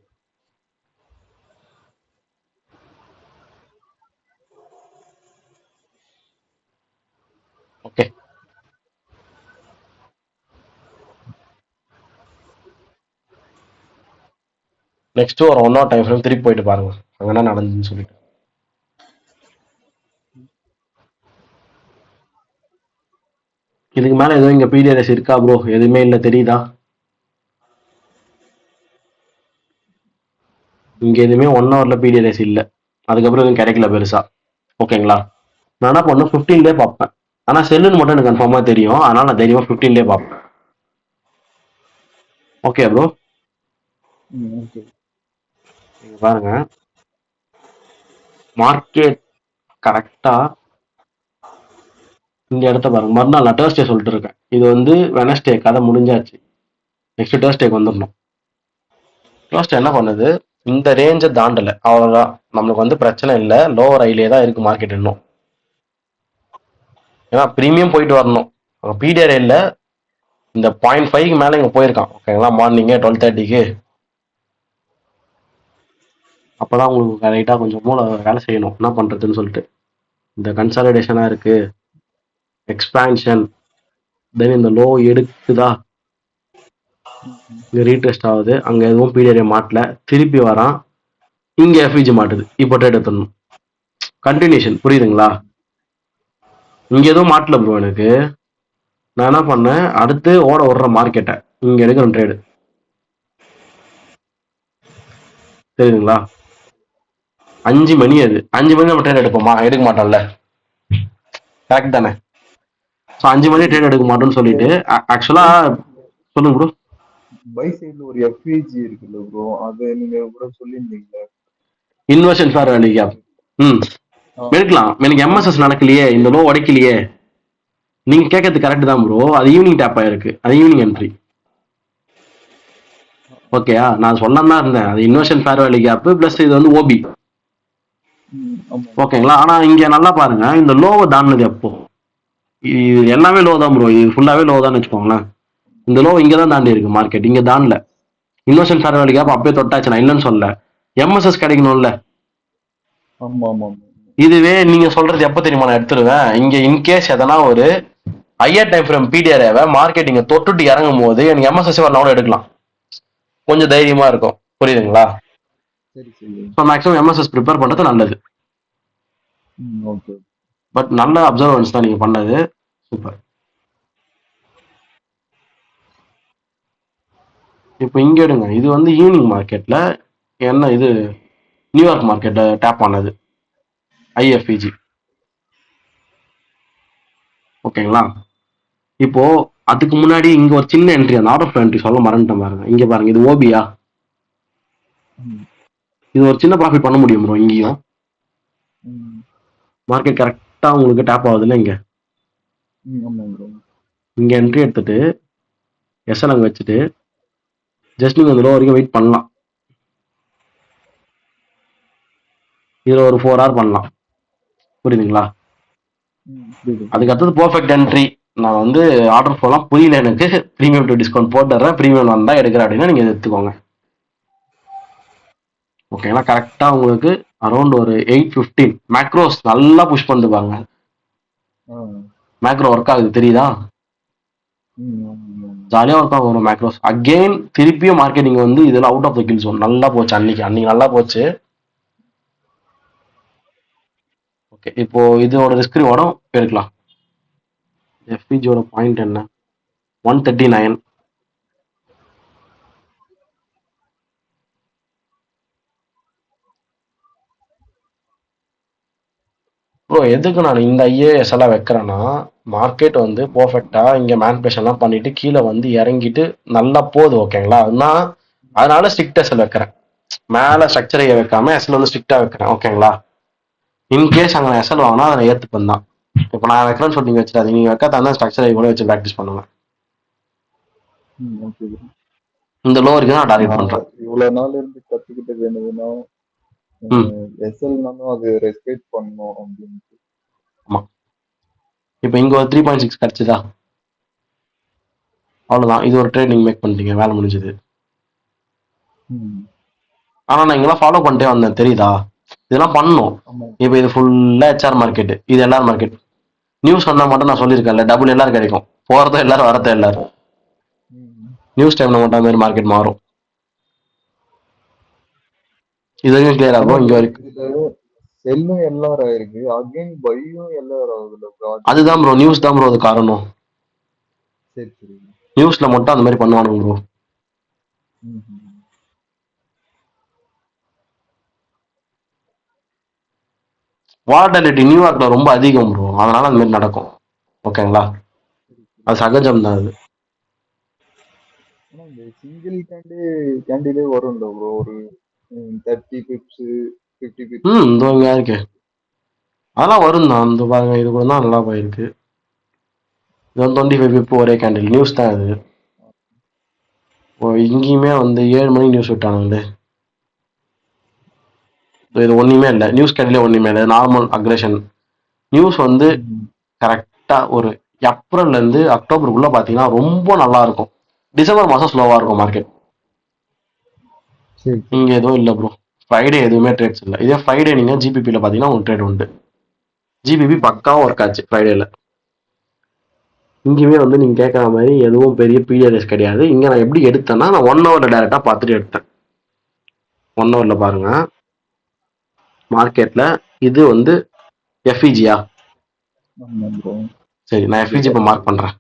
ஓகே, நெக்ஸ்ட் ஒரு 1 hour டைம் ஃப்ரேம் திருப்பி போயிட்டு பாருங்க அங்க என்ன நடந்துன்னு சொல்லிட்டு. இதுக்கு மேல எதுவும் இங்க பிடிஆர்எஸ் இருக்கா ப்ரோ? எதுவுமே இல்லை, தெரியுதா? இங்க எதுவுமே 1 hourல பிடிஆர்எஸ் இல்லை. அதுக்கப்புறம் எதுவும் கிடைக்கல பெருசா. ஓகேங்களா? நான் என்ன பண்ணேன், 15 பார்ப்பேன். ஆனா செல்லுன்னு மட்டும் எனக்கு கன்ஃபார்மா தெரியும், அதனால நான் தைரியமா 15 பார்ப்பேன். ஓகே ப்ரோ, நீங்க பாருங்க, மார்க்கெட் கரெக்டா இந்த இடத்த பாருங்க. மறுநாள் நான் டர்ஸ்டே சொல்லிட்டு இருக்கேன், இது வந்து வெனஸ்டே கதை முடிஞ்சாச்சு. நெக்ஸ்ட் டர்ஸ்டேக்கு வந்துடணும். டர்ஸ்டே என்ன பண்ணுது, இந்த ரேஞ்சை தாண்டல, அவ்வளவுதான். நம்மளுக்கு வந்து பிரச்சனை இல்லை, லோவர் ஐலே தான் இருக்கு மார்க்கெட் இன்னும். ஏன்னா ப்ரீமியம் போயிட்டு வரணும். பிடிஆர் இல்ல, இந்த 0.5 மேல இங்க போயிருக்கான். ஓகேங்களா? மார்னிங் 12:30க்கு. அப்பதான் உங்களுக்கு கரெக்டா கொஞ்சம் மூளை வேலை செய்யணும், என்ன பண்றதுன்னு சொல்லிட்டு. இந்த கன்சாலிடேஷனா இருக்கு, எக்ஸ்பான்ஷன், தென் இந்த லோ எடுக்குதா, இங்க ரீடெஸ்ட் ஆகுது, அங்க எதுவும் பிடிஆர் மாட்டல, திருப்பி வரான், இங்க எஃப்இஜி மாட்டுது. இப்போ ட்ரேட் எடுத்துடணும். கண்டினியூஷன் புரியுதுங்களா? இங்க எதுவும் மாட்டல ப்ரோ எனக்கு. நான் என்ன பண்ணேன், அடுத்து ஓட விடுற மார்க்கெட்டை இங்க எடுக்கிற ட்ரேடு தெரியுதுங்களா? 5 மணி, அது 5 மணி நம்ம ட்ரேட் எடுப்போமா? எடுக்க மாட்டோம்ல, கரெக்ட் தானே? ஸோ 5 மணி ட்ரேட் எடுக்க மாட்டோம்னு சொல்லிட்டு ஆக்சுவலா பை சொல்லுங்க ப்ரோ. பை சைடுல ஒரு எஃப்இஜி இருக்குல்ல ப்ரோ, அது நீங்க கூட சொல்லியிருந்தீங்க. Inversion fair value gap. ம் எடுக்கலாம். எனக்கு எம்எஸ்எஸ் நடக்கலையே, இந்த லோ உடைக்கலையே. நீங்க கேட்கறது கரெக்ட் தான் ப்ரோ. அது ஈவினிங் டேப் ஆயிருக்கு, அது ஈவினிங் என்ட்ரி. ஓகேயா? நான் சொல்லலாம் தான் இருந்தேன், அது inversion fair value gap plus இது வந்து ஓபி. ஓகேங்களா? ஆனா இங்க நல்லா பாருங்க, இந்த லோவை தாண்டினது எப்போ? இது எல்லாமே லோ தான் ப்ரோ, இது ஃபுல்லாவே லோ தான் வச்சுக்கோங்களேன். இந்த லோ இங்க தான் தாண்டி இருக்கு மார்க்கெட், இங்க தாண்டல. இன்வர்ஷன் ஃபேர் வேல்யூ கேப் அப்பயே தொட்டாச்சு, நான் இல்லைன்னு சொல்லல. எம்எஸ்எஸ் கிடைக்கணும்ல. இதுவே நீங்க சொல்றது எப்ப தெரியுமா நான் எடுத்துருவேன், இங்க இன்கேஸ் எதனா ஒரு ஹையர் டைம் ஃப்ரேம் பிடிஆர்ஏவை மார்க்கெட் இங்க தொட்டுட்டு இறங்கும் போது எனக்கு எம்எஸ்எஸ் வரலாம் எடுக்கலாம், கொஞ்சம் தைரியமா இருக்கும். புரியுதுங்களா? ஸோ மேக்ஸிமம் எம்எஸ்எஸ் ப்ரிப்பேர் பண்றது நல்லது. பட் நல்ல அப்சர்வன்ஸ் தான் நீங்க பண்ணது, சூப்பர். இப்போ இங்க எடுங்க, இது வந்து ஈவினிங் மார்க்கெட்ல என்ன, இது நியூயார்க் மார்க்கெட்ல டேப் ஆனது ஐஎஃப்இஜி. ஓகேங்களா? இப்போ அதுக்கு முன்னாடி இங்க ஒரு சின்ன என்ட்ரி, அந்த ஆர்டர் என்ட்ரி சொல்ல மறந்துட்டேன் பாருங்க. இங்க பாருங்க, இது ஓபியா, இது ஒரு சின்ன ப்ராஃபிட் பண்ண முடியும் ப்ரோ. இங்கேயும் மார்க்கெட் கரெக்டா உங்களுக்கு டேப் ஆகுது இல்லை? இங்க என்ட்ரி எடுத்துட்டு எஸ்எல் அங்க வச்சுட்டு ஜஸ்ட் நீங்க அந்த லோ வரைக்கும் வெயிட் பண்ணலாம். இதுல ஒரு 4 hour பண்ணலாம். புரியுதுங்களா? அதுக்கு அடுத்தது பர்ஃபெக்ட் என்ட்ரி. நான் வந்து ஆர்டர் போலாம் புரியல எனக்கு, ப்ரீமியம் டு டிஸ்கவுண்ட் போட்டுறேன், ப்ரீமியம் வந்தா எடுக்கிறேன் அப்படின்னா நீங்க எடுத்துக்கோங்க. ஓகேங்களா? கரெக்டா உங்களுக்கு அரௌண்ட் ஒரு 8:15 மேக்ரோஸ் நல்லா புஷ் பண்ணிட்டு பாருங்க. மேக்ரோ ஒர்க் ஆகுது தெரியுதா? ஜாலியா ஒர்க் ஆகும் மேக்ரோஸ். அகெயின் திருப்பியும் மார்க்கெட்டிங் வந்து இதுல out of the kill zone நல்லா போச்சு. அன்னைக்கு நல்லா போச்சு. ஓகே, இப்போ இதோட ரிஸ்க் ரிவார்டும் எடுக்கலாம். எஃபிஜியோட பாயிண்ட் என்ன? 139. ப்ரோ எதுக்கு நான் இந்த ஐஏஎஸ் எல்லாம் வைக்கிறேன்னா, மார்க்கெட் வந்து பர்ஃபெக்டா இங்க மேனிபுலேஷன் எல்லாம் பண்ணிட்டு கீழே வந்து இறங்கிட்டு நல்லா போகுது. ஓகேங்களா? அதனால ஸ்ட்ரிக்ட் எஸ்எல் வைக்கிறேன். மேல ஸ்ட்ரக்சரை வைக்காம எஸ்எல் வந்து ஸ்ட்ரிக்டா வைக்கிறேன். ஓகேங்களா? இன்கேஸ் அங்க நான் எஸ்எல் வாங்கினா அதை ஏத்துப்பேன் தான். இப்போ நான் வைக்கிறேன்னு சொல்லி நீங்க வச்சுக்காது, நீங்க வைக்காத ஸ்ட்ரக்சரை கூட வச்சு ப்ராக்டிஸ் பண்ணுவேன். இந்த லோ வரைக்கும் நான் டார்கெட் பண்றேன். இவ்வளவு நாள் இருந்து கத்துக்கிட்டது என்னதுன்னா, எஸ்எல்னாலும் அது ரெஸ்பெக்ட் பண்ணணும் அப்படின்னு. ஆமா, இப்போ இங்க ஒரு 3.6 கிடைச்சதா, அவ்வளவுதான். இது ஒரு ட்ரேட் நீங்க மேக் பண்ணிட்டீங்க, வேலை முடிஞ்சது. ஆனா நான் இங்கெல்லாம் ஃபாலோ பண்ணிட்டே வந்தேன், தெரியுதா? இதெல்லாம் பண்ணணும். இப்போ இது ஃபுல்லா ஹெச்ஆர் மார்க்கெட், இது எல்லாரும் மார்க்கெட். நியூஸ் வந்தா மட்டும் நான் சொல்லியிருக்கேன்ல, டபுள் எல்லாரும் கிடைக்கும், போறதோ எல்லாரும் வரதோ எல்லாரும். நியூஸ் டைம்ல மட்டும் மாதிரி மார்க்கெட் மாறும். இது வரைக்கும் கிளியர் ஆகும். இங்க வரைக்கும் செல்லும் எல்லாரும் ஆயிருக்கு, அகைன் பையும் எல்லாரும் ஆகுதுல. அதுதான் ப்ரோ, நியூஸ் தான் ப்ரோ அது காரணம். சரி சரி. நியூஸ்ல மட்டும் அந்த மாதிரி பண்ணுவானுங்க ப்ரோ. வாலட்டிலிட்டி நியூயார்க்ல ரொம்ப அதிகம் ப்ரோ, அதனால அந்த மாதிரி நடக்கும். ஓகேங்களா? அது சகஜம் தான். அது சிங்கிள் கேண்டிலே வரும் ப்ரோ, ஒரு 30 பிப்ஸ் 50 பிப்ஸ். இதோ இங்க இருக்கு, அதெல்லாம் வரும் தான். இந்த பாருங்க, இது கூட தான் நல்லா போயிருக்கு. இது வந்து 25 பிப் ஒரே கேண்டில். நியூஸ் தான் இது. இங்கேயுமே வந்து 7 மணிக்கு நியூஸ் விட்டானுங்களே, இது ஒண்ணுமே இல்லை. நியூஸ் கேண்டிலே ஒண்ணுமே இல்லை, நார்மல் அக்ரேஷன். நியூஸ் வந்து கரெக்டா ஒரு ஏப்ரல்ல இருந்து அக்டோபருக்குள்ள பாத்தீங்கன்னா ரொம்ப நல்லா இருக்கும். டிசம்பர் மாசம் ஸ்லோவா இருக்கும் மார்க்கெட். இங்க எதுவும் இல்லை ப்ரோ, ஃப்ரைடே எதுவுமே ட்ரேட்ஸ் இல்லை. இதே ஃப்ரைடே நீங்க ஜிபிபியில் பாத்தீங்கன்னா ஒரு ட்ரேட் உண்டு. ஜிபிபி பக்காவும் ஒர்க் ஆச்சு ஃப்ரைடேல. இங்கேயுமே வந்து நீங்க கேட்குற மாதிரி எதுவும் பெரிய பீரியட்ஸ் கிடையாது. இங்க நான் எப்படி எடுத்தேன்னா, நான் 1 hourல டைரக்டா பார்த்துட்டு எடுத்தேன். 1 hourல பாருங்க, மார்க்கெட்ல இது வந்து எஃப்இஜியா? ஆமா ப்ரோ. சரி, நான் எஃப்இஜி இப்போ மார்க் பண்றேன்.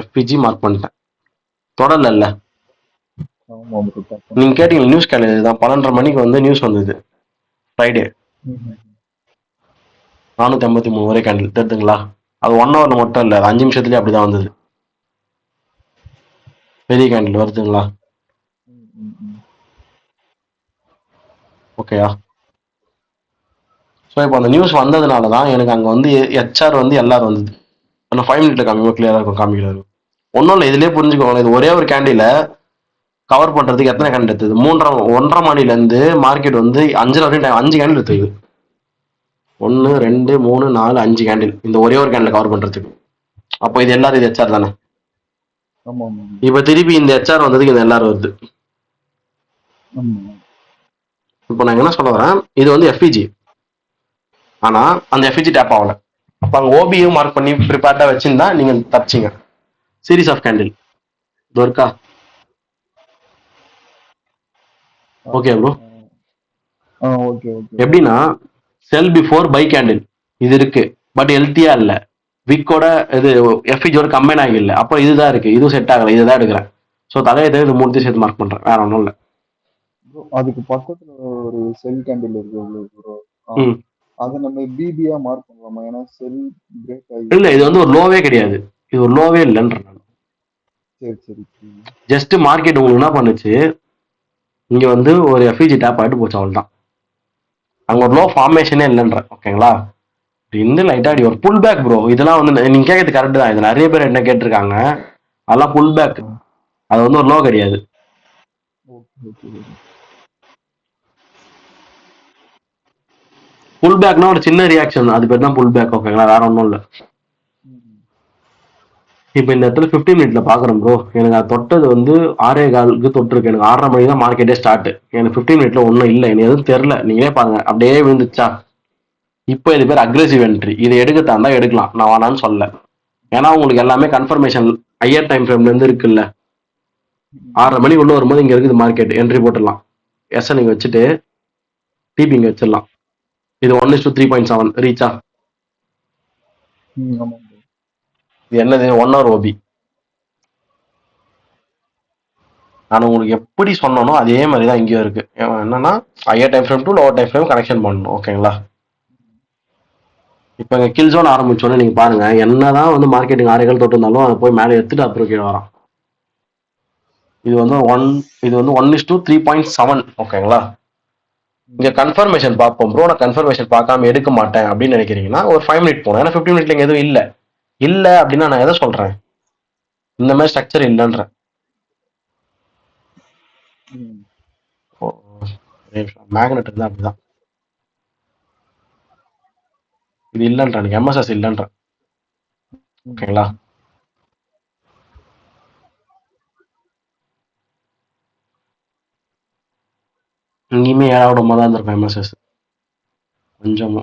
எஃப்இஜி மார்க் பண்ணிட்டேன். தொடரல. ஆமா ப்ரோ. நீங்க கேட்டீங்க நியூஸ் கேலரி தான். 12:30 மணிக்கு வந்து நியூஸ் வந்தது ஃப்ரைடே. 453 ஒரே கேண்டில் தெரியுதுங்களா? அது 1 ஹவர்ல மட்டும் இல்லை, அது 5 நிமிஷத்துலேயே அப்படிதான் வந்தது. பெரிய கேண்டில் வருதுங்களா? ஓகேயா? ஸோ இப்போ அந்த நியூஸ் வந்ததுனால தான் எனக்கு அங்கே வந்து ஹெச்ஆர் வந்து எல்லாரும் வந்தது. ஆனால் 5 மினிட்ல காமிக்கும், கிளியராக இருக்கும் காமிக்கிறாரு. ஒன்றும் இல்லை, இதுலேயே புரிஞ்சுக்கோங்க. இது ஒரே ஒரு கேண்டில கவர் பண்ணுறதுக்கு எத்தனை கேண்டில் எடுத்தது? 1:30 மணிலேருந்து மார்க்கெட் வந்து 5 வரையும் 5 கேண்டில் எடுத்தது. 1 2 3 4 5 கேண்டில் இந்த ஒரே ஒரு கேண்டில் கவர் பண்ணுறதுக்கு. அப்போ இது எல்லாரும் இது ஹெச்ஆர் தானே? இப்போ திருப்பி இந்த ஹெச்ஆர் வந்ததுக்கு இது எல்லாரும் வருது. இப்போ நான் என்ன சொல்ல வரேன், இது வந்து எஃப்இஜி. ஆனா அந்த எஃப்இஜி டேப் ஆகல. அப்போ அங்கே ஓபியும் மார்க் பண்ணி ப்ரிப்பேர்டா வச்சிருந்தா நீங்க தப்பிச்சிங்க. சீரீஸ் ஆஃப் கேண்டில் இருக்கா? Okay bro. எப்படின்னா செல் பிஃபோர் பை கேண்டில் இது இருக்கு, பட் எல்டியா இல்ல. விக்கோட இது எஃப்இஜியோட கம்பைன் ஆகி இல்லை. அப்போ இதுதான் இருக்கு, இதுவும் செட் ஆகல, இதுதான் எடுக்கிறேன். ஸோ தலையை இது 3 சேர்த்து மார்க் பண்றேன், வேற ஒன்றும் இல்லை. அதுக்கு பக்கத்துல ஒரு செல் கேண்டில் இருக்கு ப்ரோ. அத நம்ம பிபியா மார்க் பண்ணலாமா? ஏன்னா செல் பிரேக் ஆகி இல்ல, இது வந்து ஒரு லோவே கிடையாது, இது ஒரு லோவே இல்லைன்ற. சரி. ஜஸ்ட் மார்க்கெட் உங்களுக்கு என்ன பண்ணுச்சு, இங்க வந்து ஒரு எஃப்இஜி டேப் ஆகிட்டு போச்சு, அவ்வளவுதான். அங்க ஒரு லோ ஃபார்மேஷனே இல்லைன்ற. ஓகேங்களா? இந்த லைட்டா ஒரு புல் பேக் ப்ரோ. இதெல்லாம் வந்து நீங்க கேட்கறது கரெக்ட் தான். இது நிறைய பேர் என்ன கேட்டிருக்காங்க, அதெல்லாம் புல் பேக், அது வந்து ஒரு லோ கிடையாது. புல் பேக்னா ஒரு சின்ன ரியாக்ஷன், அது பேர் தான் புல் பேக். ஓகேங்களா? வேற ஒன்றும் இல்லை. இப்போ இந்த இடத்துல 15 மினிட்ல பாக்குறேன் ப்ரோ, எனக்கு அது தொட்டது வந்து 6:15க்கு தொட்டிருக்கு. எனக்கு 6:30 மணிக்கு தான் மார்க்கெட்டே ஸ்டார்ட். எனக்கு 15 மினிட்ல ஒன்றும் இல்லை, எனக்கு எதுவும் தெரியல. நீங்களே பாருங்க, அப்படியே விழுந்துச்சா. இப்போ இது பேர் அக்ரெசிவ் என்ட்ரி. இதை எடுக்கத்தான் எடுக்கலாம், நான் வேணான்னு சொல்ல. ஏன்னா உங்களுக்கு எல்லாமே கன்ஃபர்மேஷன் ஹையர் டைம் ஃப்ரேம்ல இருந்து இருக்குல்ல. 6:30 மணிக்கு உள்ள வரும்போது இங்க இருக்குது மார்க்கெட், என்ட்ரி போட்டுடலாம். எஸ் நீங்க வச்சுட்டு டிபி இங்க வச்சிடலாம். இது 1:3.7 ரீச்சா? இது என்னது? 1 ஹவர் ஓபி. நான் உங்களுக்கு எப்படி சொன்னனோ அதே மாதிரி தான் இங்கேயும் இருக்கு. என்னன்னா higher time frame to lower time frame connection பண்ணணும். ஓகேங்களா? இப்போ இங்கே கில் ஜோன் ஆரம்பிச்சோன்னே நீங்க பாருங்க, என்னதான் வந்து மார்க்கெட்டிங் 6 தொட்டு இருந்தாலும் அதை போய் மேலே எடுத்துட்டு அப்புறம் கீழே வரான். இது வந்து 1:3.7. ஓகேங்களா? இங்க கன்ஃபர்மேஷன் பார்ப்போம் ப்ரோ. நான் கன்ஃபர்மேஷன் பார்க்காம எடுக்க மாட்டேன் அப்படின்னு நினைக்கிறீங்கன்னா ஒரு 5 மினிட் போகணும். ஏன்னா 15 மினிட்ல எதுவும் இல்லை அப்படின்னா நான் எதை சொல்றேன், இந்த மாதிரி ஸ்ட்ரக்சர் இல்லைன்றேன். மேக்னெட் இருந்தா அப்படிதான். இது இல்லைன்றான், எம்எஸ்எஸ் இல்லைன்றான். ஓகேங்களா? இங்கேயுமே 7 தான் இருந்திருக்கும் எம்எஸ்எஸ். கொஞ்சம்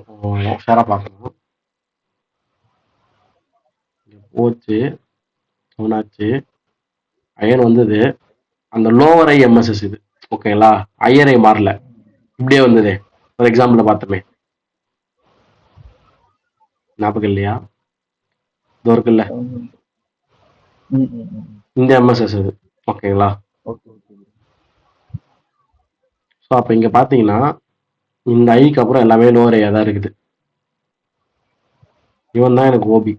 ஃபேரா பார்க்கணும். போச்சு, ஒன்னாச்சு, அயன் வந்தது. அந்த லோவர் ஐ எம்எஸ்எஸ் இது. ஓகேங்களா? ஐயர் ஐ மாறல, இப்படியே வந்தது. ஒரு எக்ஸாம்பிள் பார்த்தோமே, ஞாபகம் இல்லையா? இது இருக்குல்ல, இந்த எம்எஸ்எஸ் இது. ஓகேங்களா? ஸோ அப்போ இங்க பாத்தீங்கன்னா இந்த ஐக்கு அப்புறம் எல்லாமே லோவர் ஐயா தான் இருக்குது. இவன் தான் எனக்கு ஓபி.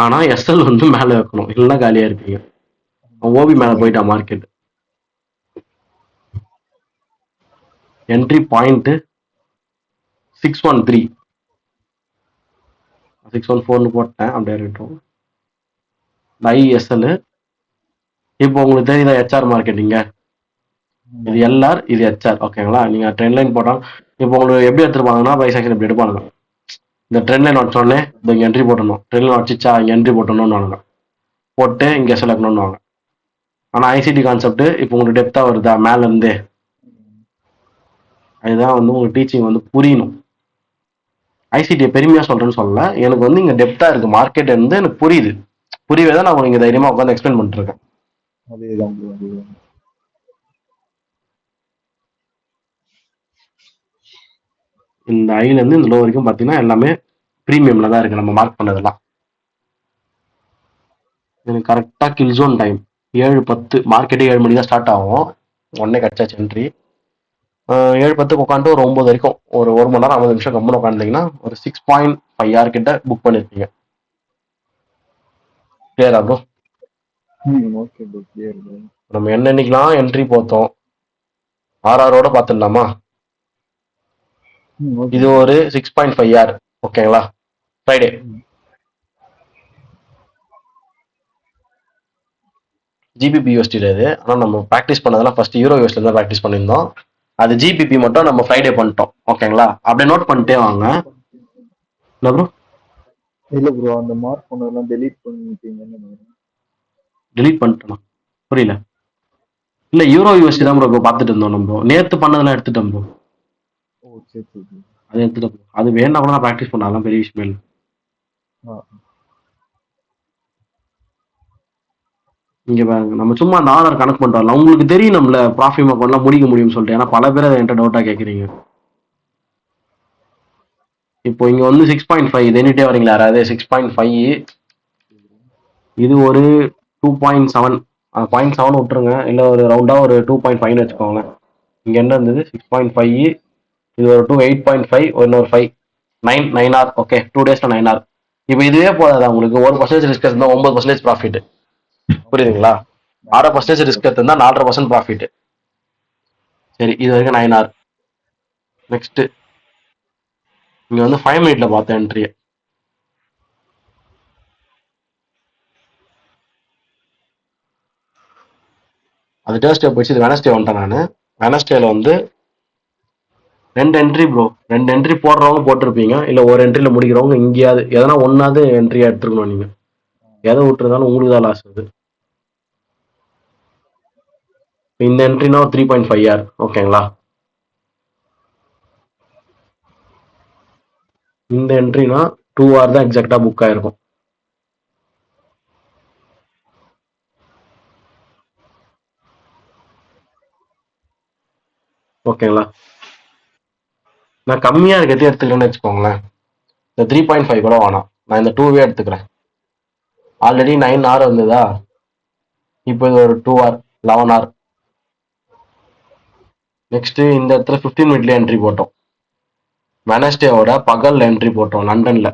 ஆனா எஸ்எல் வந்து மேல வைக்கணும், இல்லைன்னா காலியா இருப்பீங்க. ஓபி மேல போயிட்டா மார்க்கெட். என்ட்ரி பாயிண்ட் 613 614 போட்டேன், அப்படியே இருக்கட்டும். ஐஎஸ்எல். இப்போ உங்களுக்கு தெரியுதா ஹெச்ஆர் மார்க்கெட்டிங்க? இது எல்ஆர், இது ஹெச்ஆர். ஓகேங்களா? நீங்க ட்ரெண்ட் லைன் போட்டா இப்போ உங்களுக்கு எப்படி எடுத்துருப்பாங்கன்னா பை செக்ஷன் இப்படி எடுப்பாங்க. இந்த ட்ரெண்ட் லைன் வச்சோடனே இங்க என்ட்ரி போட்டணும், ட்ரெண்ட் லைன் வச்சுச்சா இங்க என்ட்ரி போட்டணும்னு போட்டு இங்க எஸ்எல் வைக்கணும்னு. ஆனா ஐசிடி கான்செப்ட் இப்போ உங்களுக்கு டெப்தா வருதா மேல இருந்தே, அதுதான் வந்து உங்களுக்கு டீச்சிங் வந்து புரியணும். ஐசிடியை பெருமையா சொல்றேன்னு சொல்லல, எனக்கு வந்து இங்க டெப்தா இருக்கு மார்க்கெட் வந்து எனக்கு புரியுது. புரியவே தான் நான் உங்களுக்கு தைரியமா உட்காந்து எக்ஸ்பிளைன் பண்ணிட்டு இருக்கேன். அதேதான் ப்ரோ, அதேதான். இந்த ஐல இருந்து இந்த லோ வரைக்கும் பாத்தீங்கன்னா எல்லாமே ப்ரீமியம்ல தான் இருக்கு நம்ம மார்க் பண்ணதெல்லாம். எனக்கு கரெக்டா கில் ஜோன் டைம் 7:10, மார்க்கெட்டே 7 மணி தான் ஸ்டார்ட் ஆகும். உடனே கிடைச்சாச்சு என்ட்ரி. 7:10 உட்காந்து ஒரு 9 வரைக்கும் ஒரு 1 மணி நேரம் 50 நிமிஷம் கம்முன்னு உட்காந்துங்கன்னா ஒரு 6.5 கிட்ட புக் பண்ணிருப்பீங்க. கிளியரா bro? Okay bro, clear bro. நம்ம என்னன்னைக்கெல்லாம் என்ட்ரி போத்தோம் ஆர்ஆரோட பார்த்துடலாமா? ஓகே இது ப்ரோ. ஒரு 6.5 ஓகேங்களா? ஃப்ரைடே ஜிபிபி யூஎஸ்டி இது. ஆனால் நம்ம ப்ராக்டிஸ் பண்ணதெல்லாம் ஃபர்ஸ்ட் யூரோ யூஎஸ்டி தான் ப்ராக்டிஸ் பண்ணியிருந்தோம். அது ஜிபிபி மட்டும் நம்ம ஃப்ரைடே பண்ணிட்டோம். ஓகேங்களா? அப்படியே நோட் பண்ணிட்டே வாங்க. என்ன ப்ரோ? இல்ல ப்ரோ, அந்த மார்க் பண்ணதெல்லாம் டெலீட் பண்ணிட்டீங்கன்னு நினைக்கிறேன். டெலீட் பண்ணிட்டோம். புரியல. இல்ல யூரோ யூஎஸ்டி தான் ப்ரோ பார்த்துட்டு இருந்தோம். நம்ம நேத்து பண்ணதெல்லாம் எடுத்துட்டோம் ப்ரோ. ஓ சரி சரி. அது எடுத்துட்டோம். அது வேணா கூட நான் ப்ராக்டிஸ் பண்ணலாம், பெரிய விஷயம் இல்லை. இங்க பாருங்க, நம்ம சும்மா அந்த ஆர்டர் கணக்கு பண்ணிட்டு வரலாம். உங்களுக்கு தெரியும் நம்மள ப்ராஃபிட் அக்கௌண்ட்லாம் முடிக்க முடியும்னு சொல்லிட்டு. ஏன்னா பல பேர் அதை என்கிட்ட டவுட்டா கேட்குறீங்க. இப்போ இங்க வந்து 6.5 இது எண்ணிட்டே வரீங்களா யாராவது? 6.5 இது ஒரு 2.7 0.7 விட்டுருங்க, இல்ல ஒரு ரவுண்டா ஒரு 2.5 வச்சுக்கோங்களேன். இங்க என்ன இருந்தது? 6.5 இது ஒரு 2 8.5 இன்னொரு 5 9 9 ஆர். ஓகே, 2 டேஸ்ல 9 ஆர். இப்போ இதுவே போதாதா உங்களுக்கு? 1% ரிஸ்க் இருந்தா 9% ப்ராஃபிட். புரியுதுங்களா? 6% ரிஸ்க் இருந்தா 4.5% ப்ராஃபிட். சரி, இது வரைக்கும் 9 ஆர். நெக்ஸ்ட் இங்க வந்து 5 மினிட்ல பார்த்த என்ட்ரி. அது டேர்ஸ்டே போயிடுச்சு, இது வெனஸ்டே வந்துட்டேன் நான். வெனஸ்டேல வந்து 2 என்ட்ரி ப்ரோ. 2 என்ட்ரி போடுறவங்க போட்டிருப்பீங்க, இல்ல ஒரு என்ட்ரியில முடிக்கிறவங்க எங்கேயாவது எதனா ஒன்னாவது என்ட்ரியா எடுத்துக்கணும். நீங்க எதை விட்டுருந்தாலும் உங்களுக்கு தான் லாஸ். அது இந்த என்ட்ரினா 3.5 ஓகேங்களா? இந்த என்ட்ரினா 2 ஆர் தான் எக்ஸாக்டா புக் ஆயிருக்கும். ஓகேங்களா? நான் கம்மியா இருக்கிறதே எடுத்துக்கிறேன்னு வச்சுக்கோங்களேன். இந்த 3.5 கூட வேணாம், நான் இந்த 2வே எடுத்துக்கிறேன். ஆல்ரெடி 9 ஆர் வந்ததா, இப்போ இது ஒரு 2 ஆர் 11 ஆர். நெக்ஸ்ட் இந்த இடத்துல 15 மினிட்ல என்ட்ரி போட்டோம். வெனஸ்டேவோட பகல்ல என்ட்ரி போட்டோம் லண்டன்ல.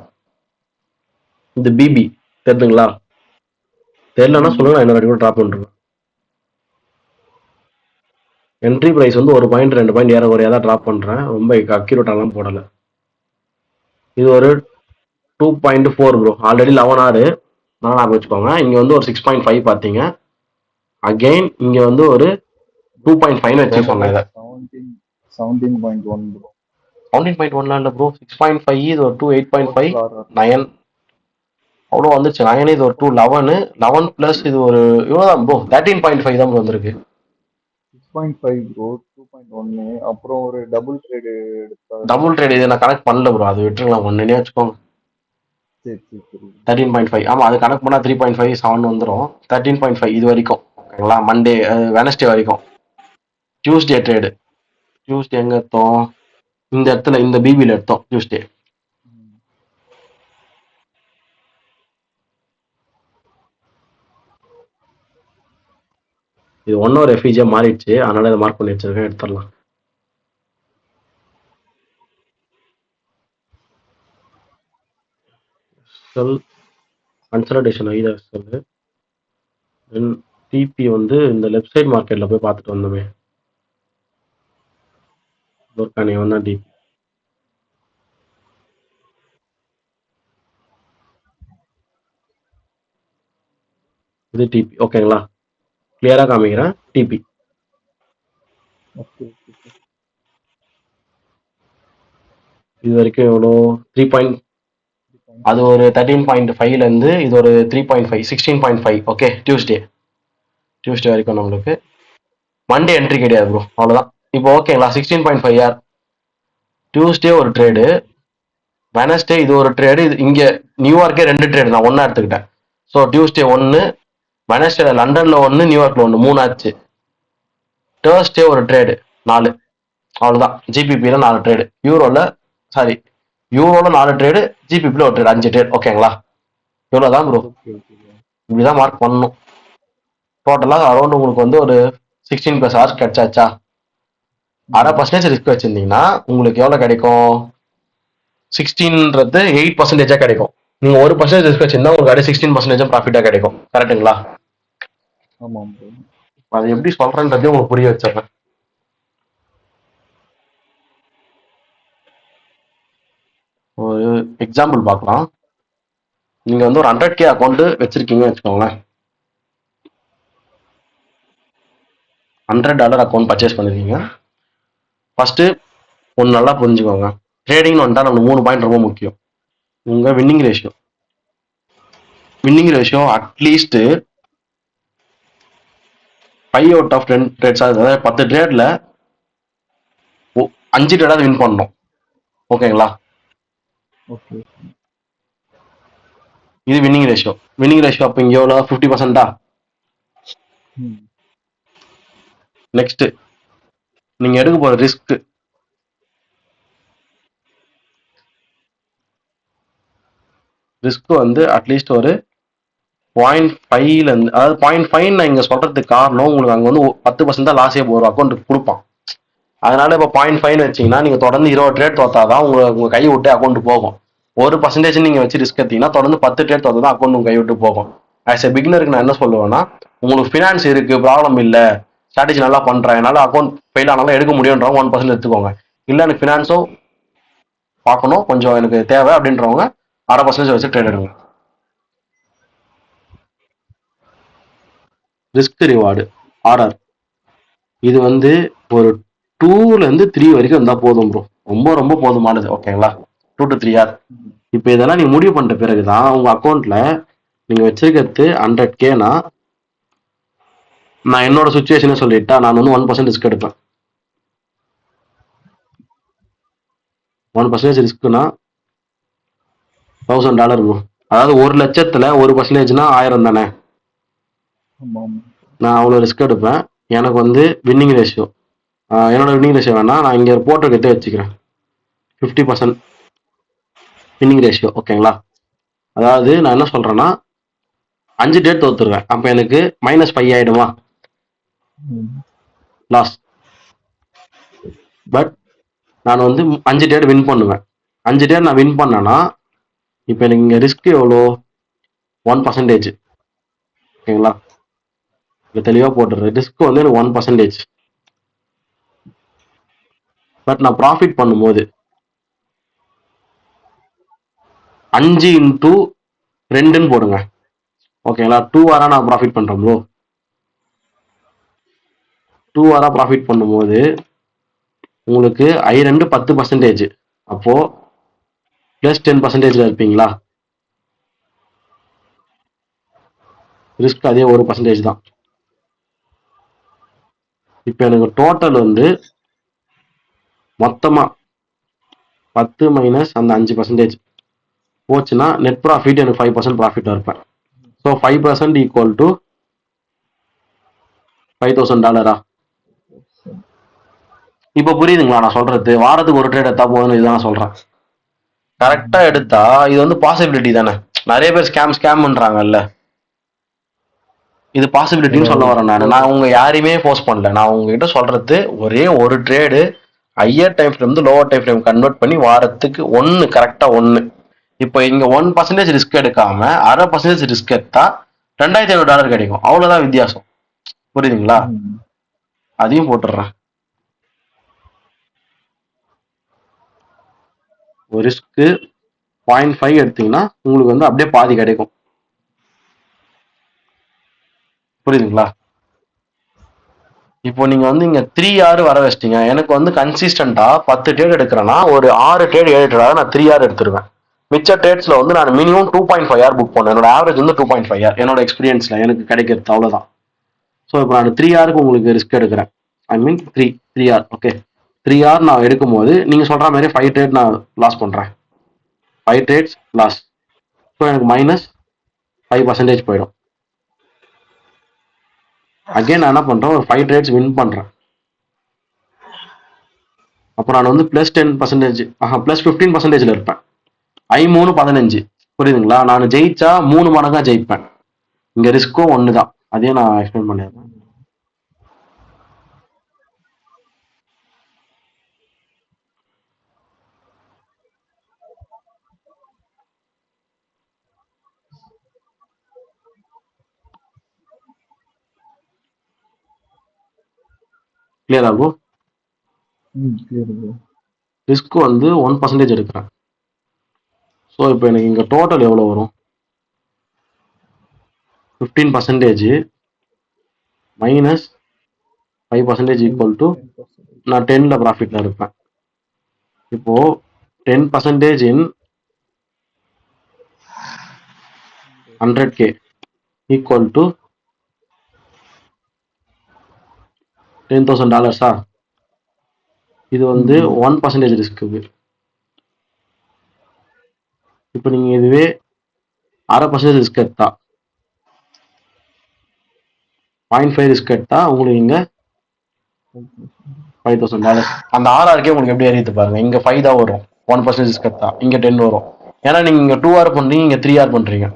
இது பிபி தெரியுதுங்களா? தெரியலன்னா சொல்லுங்க, நான் இன்னொரு கூட ட்ராப் பண்ணிருக்கேன். என்ட்ரி பிரைஸ் வந்து 1 பாயிண்ட் 2 பாயிண்ட் ஏறக்குறையா தான் ட்ராப் பண்றேன், ரொம்ப அக்யூரேட்டாலாம் போடல. இது ஒரு 2.4 ப்ரோ. ஆல்ரெடி 11 ஆறு நான் வச்சுக்கோங்க. இங்க வந்து ஒரு 6.5 பார்த்தீங்க. அகைன் இங்க வந்து ஒரு 2.5 வச்சுக்கோங்க. இதை 17.1 ப்ரோ. 17.1 இல்ல ப்ரோ, 6.5 இது ஒரு 2 8.5 Total 9 அவ்வளோ வந்துச்சு. 9 இது ஒரு 2 11 11 பிளஸ் இது ஒரு இவ்வளோதான் ப்ரோ, 13.5 தான் ப்ரோ வந்திருக்கு. 6.5 ப்ரோ, 2.1. அப்புறம் ஒரு டபுள் ட்ரேடு எடுத்தா. டபுள் ட்ரேட் இது நான் கனெக்ட் பண்ணல ப்ரோ, அது விட்டுருக்கலாம். ஒன்னுனே வச்சுக்கோங்க. சரி சரி சரி. 13.5 ஆமா, அது கணக்கு பண்ணா 3.5 7 வந்துடும். 13.5 இது வரைக்கும் ஓகேங்களா? மண்டே வெனஸ்டே வரைக்கும். Tuesday trade. டியூஸ்டே எங்க எடுத்தோம்? இந்த இடத்துல இந்த பிபில எடுத்தோம் டியூஸ்டே. இது ஒன்னும் ஒரு எஃபிஜியா மாறிடுச்சு, அதனால இதை மார்க் பண்ணி வச்சிருக்கேன். எடுத்துடலாம். செல் கன்சல்டேஷன் ஐடியா சொல்லு. தென் டிபி வந்து இந்த லெஃப்ட் சைட் மார்க்கெட்ல போய் பார்த்துட்டு வந்தோமே, ஒர்க்கானே தான் டிபி. இது டிபி ஓகேங்களா? கிளியரா காமிக்கிறேன். டிபி இது வரைக்கும் எவ்வளோ? 3. அது ஒரு 13.5ல இருந்து இது ஒரு 3.5 16.5. ஓகே, டியூஸ்டே வரைக்கும் நம்மளுக்கு. மண்டே என்ட்ரி கிடையாது ப்ரோ, அவ்வளோதான். இப்போ ஓகேங்களா? 16.5 டியூஸ்டே ஒரு ட்ரேடு. வெனஸ்டே இது ஒரு ட்ரேடு, இது இங்க நியூயார்க்கே 2 ட்ரேடு நான் ஒண்ணா எடுத்துக்கிட்டேன். ஸோ டியூஸ்டே 1, வெனஸ்டே லண்டன்ல 1, நியூயார்க்ல 1, 3 ஆச்சு. தேர்ஸ்டே ஒரு ட்ரேடு 4, அவ்வளவுதான். ஜிபிபில 4 ட்ரேடு, யூரோல 4 ட்ரேடு, ஜிபிபில ஒரு ட்ரேடு, 5 ட்ரேட். ஓகேங்களா? இவ்வளவுதான் ப்ரோ. இப்படிதான் மார்க் பண்ணணும். டோட்டலா அரௌண்ட் உங்களுக்கு வந்து ஒரு 16+ ஹவர்ஸ் கிடைச்சாச்சா? 1/2% ரிஸ்க் வச்சிருந்தீங்கன்னா உங்களுக்கு எவ்வளவு கிடைக்கும்? 16ன்றது 8% கிடைக்கும். நீங்க 1% ரிஸ்க் வச்சிருந்தா உங்களுக்கு அப்படியே 16% ப்ராஃபிட்டா கிடைக்கும். கரெக்டுங்களா? ஆமாம். அது எப்படி சொல்றேன்றதே உங்களுக்கு புரிய வச்சிடறேன். ஒரு எக்ஸாம்பிள் பார்க்கலாம். நீங்க வந்து ஒரு 100K அக்கௌண்ட் வச்சிருக்கீங்கன்னு வச்சுக்கோங்களேன். $100 அக்கௌண்ட் பர்ச்சேஸ் பண்ணிருக்கீங்க. ஃபர்ஸ்ட் ஒன்று நல்லா புரிஞ்சுக்கோங்க. ட்ரேடிங்னு வந்துட்டா நம்ம 3 பாயிண்ட் ரொம்ப முக்கியம். உங்க வின்னிங் ரேஷியோ அட்லீஸ்ட் 5 அவுட் ஆஃப் 10 ட்ரேட்ஸ், அதாவது 10 ட்ரேட்ல 5 ட்ரேடாவது வின் பண்ணணும். ஓகேங்களா? இது வின்னிங் ரேஷியோ. அப்போ இங்கே எவ்வளோ? 50%. நெக்ஸ்ட் நீங்க எடுக்க போற ரிஸ்க் வந்து அட்லீஸ்ட் ஒரு 0.5ல இருந்து, அதாவது 0.5 நான் இங்க சொல்றதுக்கு காரணம் உங்களுக்கு அங்க வந்து 10% தான் லாஸே ஒரு அக்கௌண்ட்டுக்கு கொடுப்பான். அதனால இப்போ 0.5 வச்சீங்கன்னா நீங்க தொடர்ந்து 20 ட்ரேட் தோத்தாதான் உங்க கை விட்டு அக்கௌண்ட் போகும். 1% நீங்க வச்சு ரிஸ்க் எடுத்தீங்கன்னா தொடர்ந்து 10 ட்ரேட் தோத்தா அக்கௌண்ட் உங்க கை விட்டு போகும். ஆஸ் எ பிகினருக்கு நான் என்ன சொல்லுவேன்னா, உங்களுக்கு ஃபினான்ஸ் இருக்கு, ப்ராப்ளம் இல்லை, ஸ்ட்ராட்டஜி நல்லா பண்றேன், என்னால அக்கௌண்ட் ஃபெயில் ஆனாலும் எடுக்க முடியுன்றவங்க 1% எடுத்துக்கோங்க. இல்லை எனக்கு ஃபினான்ஸும் பார்க்கணும், கொஞ்சம் எனக்கு தேவை அப்படின்றவங்க 1/2% வச்சு ட்ரேட் எடுங்க. ரிஸ்க் ரிவார்டு ஆர்ஆர் இது வந்து ஒரு 2ல இருந்து 3 வரைக்கும் இருந்தா போதும் ப்ரோ. ரொம்ப ரொம்ப போதுமானது. ஓகேங்களா? 2 to 3 hours. இப்போ இதெல்லாம் நீங்க முடிவு பண்ணிட்ட பிறகுதான் உங்க அக்கௌண்ட்ல நீங்க வச்சிருக்கிறது 100Kனா, நான் என்னோட சுச்சுவேஷனை சொல்லிட்டா, நான் வந்து 1% ரிஸ்க் எடுப்பேன். 1% ரிஸ்க்னா $1000 ப்ரோ. அதாவது 1,00,000த்துல 1%னா 1000 தானே. நான் அவ்வளோ ரிஸ்க் எடுப்பேன். எனக்கு வந்து வின்னிங் ரேஷியோ, என்னோட வின்னிங் ரேஷியோ வேணா நான் இங்க போட்டிருக்கிறதே வச்சுக்கிறேன். 50% வின்னிங் ரேஷியோ. ஓகேங்களா? அதாவது நான் என்ன சொல்றேன்னா, 5 டேட் தோத்துருவேன். அப்ப எனக்கு -5 ஆயிடுமா லாஸ். பட் நான் வந்து 5 டேட் வின் பண்ணுவேன். 5 டேட் நான் வின் பண்ணேன்னா இப்போ எனக்கு இங்க ரிஸ்க் எவ்வளோ? 1%. ஓகேங்களா? இப்போ தெளிவாக போட்டுடுறேன். ரிஸ்க் வந்து எனக்கு 1%. பட் நான் ப்ராஃபிட் பண்ணும்போது 5 into 2ன்னு போடுங்க. ஓகேங்களா? 2 வாரா நான் ப்ராஃபிட் பண்றேன் ப்ரோ. 2 வாரா ப்ராஃபிட் பண்ணும்போது உங்களுக்கு I2 10%. அப்போ பிளஸ் 10% இருப்பீங்களா? ரிஸ்க் அதே 1% தான். இப்போ எனக்கு டோட்டல் வந்து மொத்தமா 10 மைனஸ் அந்த 5% போச்சுன்னா நெட் ப்ராஃபிட் எனக்கு 5% ப்ராஃபிட் இருப்பேன். So 5% equal to $5,000. இப்போ புரியுதுங்களா நான் சொல்றது? வாரத்துக்கு ஒரு ட்ரேட் எடுத்தா போதும்னு இதுதான் சொல்றேன். கரெக்டா எடுத்தா இது வந்து பாசிபிலிட்டி தானே. நிறைய பேர் ஸ்கேம்ன்றாங்கல்ல, இது பாசிபிலிட்டின்னு சொல்ல வரேன். நான் உங்க யாரையுமே போஸ்ட் பண்ணல. நான் உங்ககிட்ட சொல்றது ஒரே ஒரு ட்ரேடு ஹையர் டைம் ஃப்ரேம் இருந்து லோவர் டைம் ஃப்ரேம் கன்வெர்ட் பண்ணி வாரத்துக்கு 1, கரெக்டா 1. இப்போ இங்க 1% ரிஸ்க் எடுக்காம 1/2% ரிஸ்க் எடுத்தா $2,500 கிடைக்கும். அவ்வளவுதான் வித்தியாசம். புரியுதுங்களா? அதையும் போட்டுடுறேன். ஒரு ரிஸ்க்கு 0.5 எடுத்தீங்கன்னா உங்களுக்கு வந்து அப்படியே பாதி கிடைக்கும். புரியுதுங்களா? இப்போ நீங்க வந்து இங்க 3 hour வர வச்சிட்டீங்க. எனக்கு வந்து கன்சிஸ்டண்டா 10 ட்ரேட் எடுக்கிறேன்னா ஒரு 6 ட்ரேட் 7 ட்ரேட் நான் 3 hour எடுத்துருவேன். மிச்ச ட்ரேட்ஸ்ல வந்து நான் மினிமம் 2.5 hour புக் பண்ணேன். என்னோட ஆவரேஜ் வந்து 2.5 hour என்னோட எக்ஸ்பீரியன்ஸ்ல எனக்கு கிடைக்கிறது அவ்வளவுதான். ஸோ இப்போ நான் 3 hourக்கு உங்களுக்கு ரிஸ்க் எடுக்கிறேன். ஐ மீன் 3 hour. ஓகே, 3 hour நான் எடுக்கும் போது நீங்க சொல்ற மாதிரி 5 ட்ரேட் நான் லாஸ் பண்றேன். 5 ட்ரேட்ஸ் லாஸ். ஸோ எனக்கு -5% போயிடும். அகைன் நான் என்ன பண்றேன், ஒரு 5 ட்ரேட்ஸ் வின் பண்றேன். அப்போ நான் வந்து +10%, +15%ல இருப்பேன். I3 15. புரியுதுங்களா? நான் ஜெயிச்சா 3 மடங்கா ஜெயிப்பேன். இங்க ரிஸ்க்கும் ஒண்ணுதான். அதையும் நான் எக்ஸ்பிளைன் பண்ணிடுறேன். கிளியரா ப்ரோ? Clear bro. ரிஸ்க் வந்து 1% எடுக்கிறேன். ஸோ இப்போ எனக்கு இங்க டோட்டல் எவ்வளோ வரும்? 15% -5% ஈக்குவல் டு நான் 10ல ப்ராஃபிட்ல இருப்பேன். இப்போ 10% இன் 100K ஈக்குவல் டு $10,000. இது வந்து 1% ரிஸ்க்கு. இப்போ நீங்க இதுவே 1/2% ரிஸ்க் எடுத்தா, 0.5 ரிஸ்க் எடுத்தா உங்களுக்கு இங்க $5,000. அந்த RRK உங்களுக்கு எப்படி அறிவித்து பாருங்க. இங்க 5 தான் வரும், 1% ரிஸ்க் எடுத்தா. இங்க 10 வரும். ஏன்னா நீங்க இங்க 2R பண்றீங்க, இங்க 3R பண்றீங்க.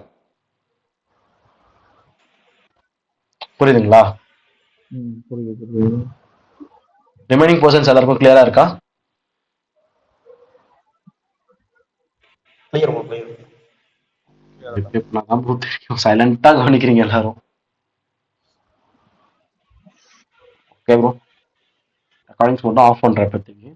புரியுதுங்களா? புரியுது. ரிமைனிங் பர்சன்ஸ் எல்லாருக்கும் கிளியரா இருக்கா? நான் தான் ப்ரோ தெரியும், சைலண்டா கவனிக்கிறீங்க எல்லாரும். ஓகே ப்ரோ, ரெக்கார்டிங்ஸ் மட்டும் ஆஃப் பண்றேன் இப்போதைக்கு.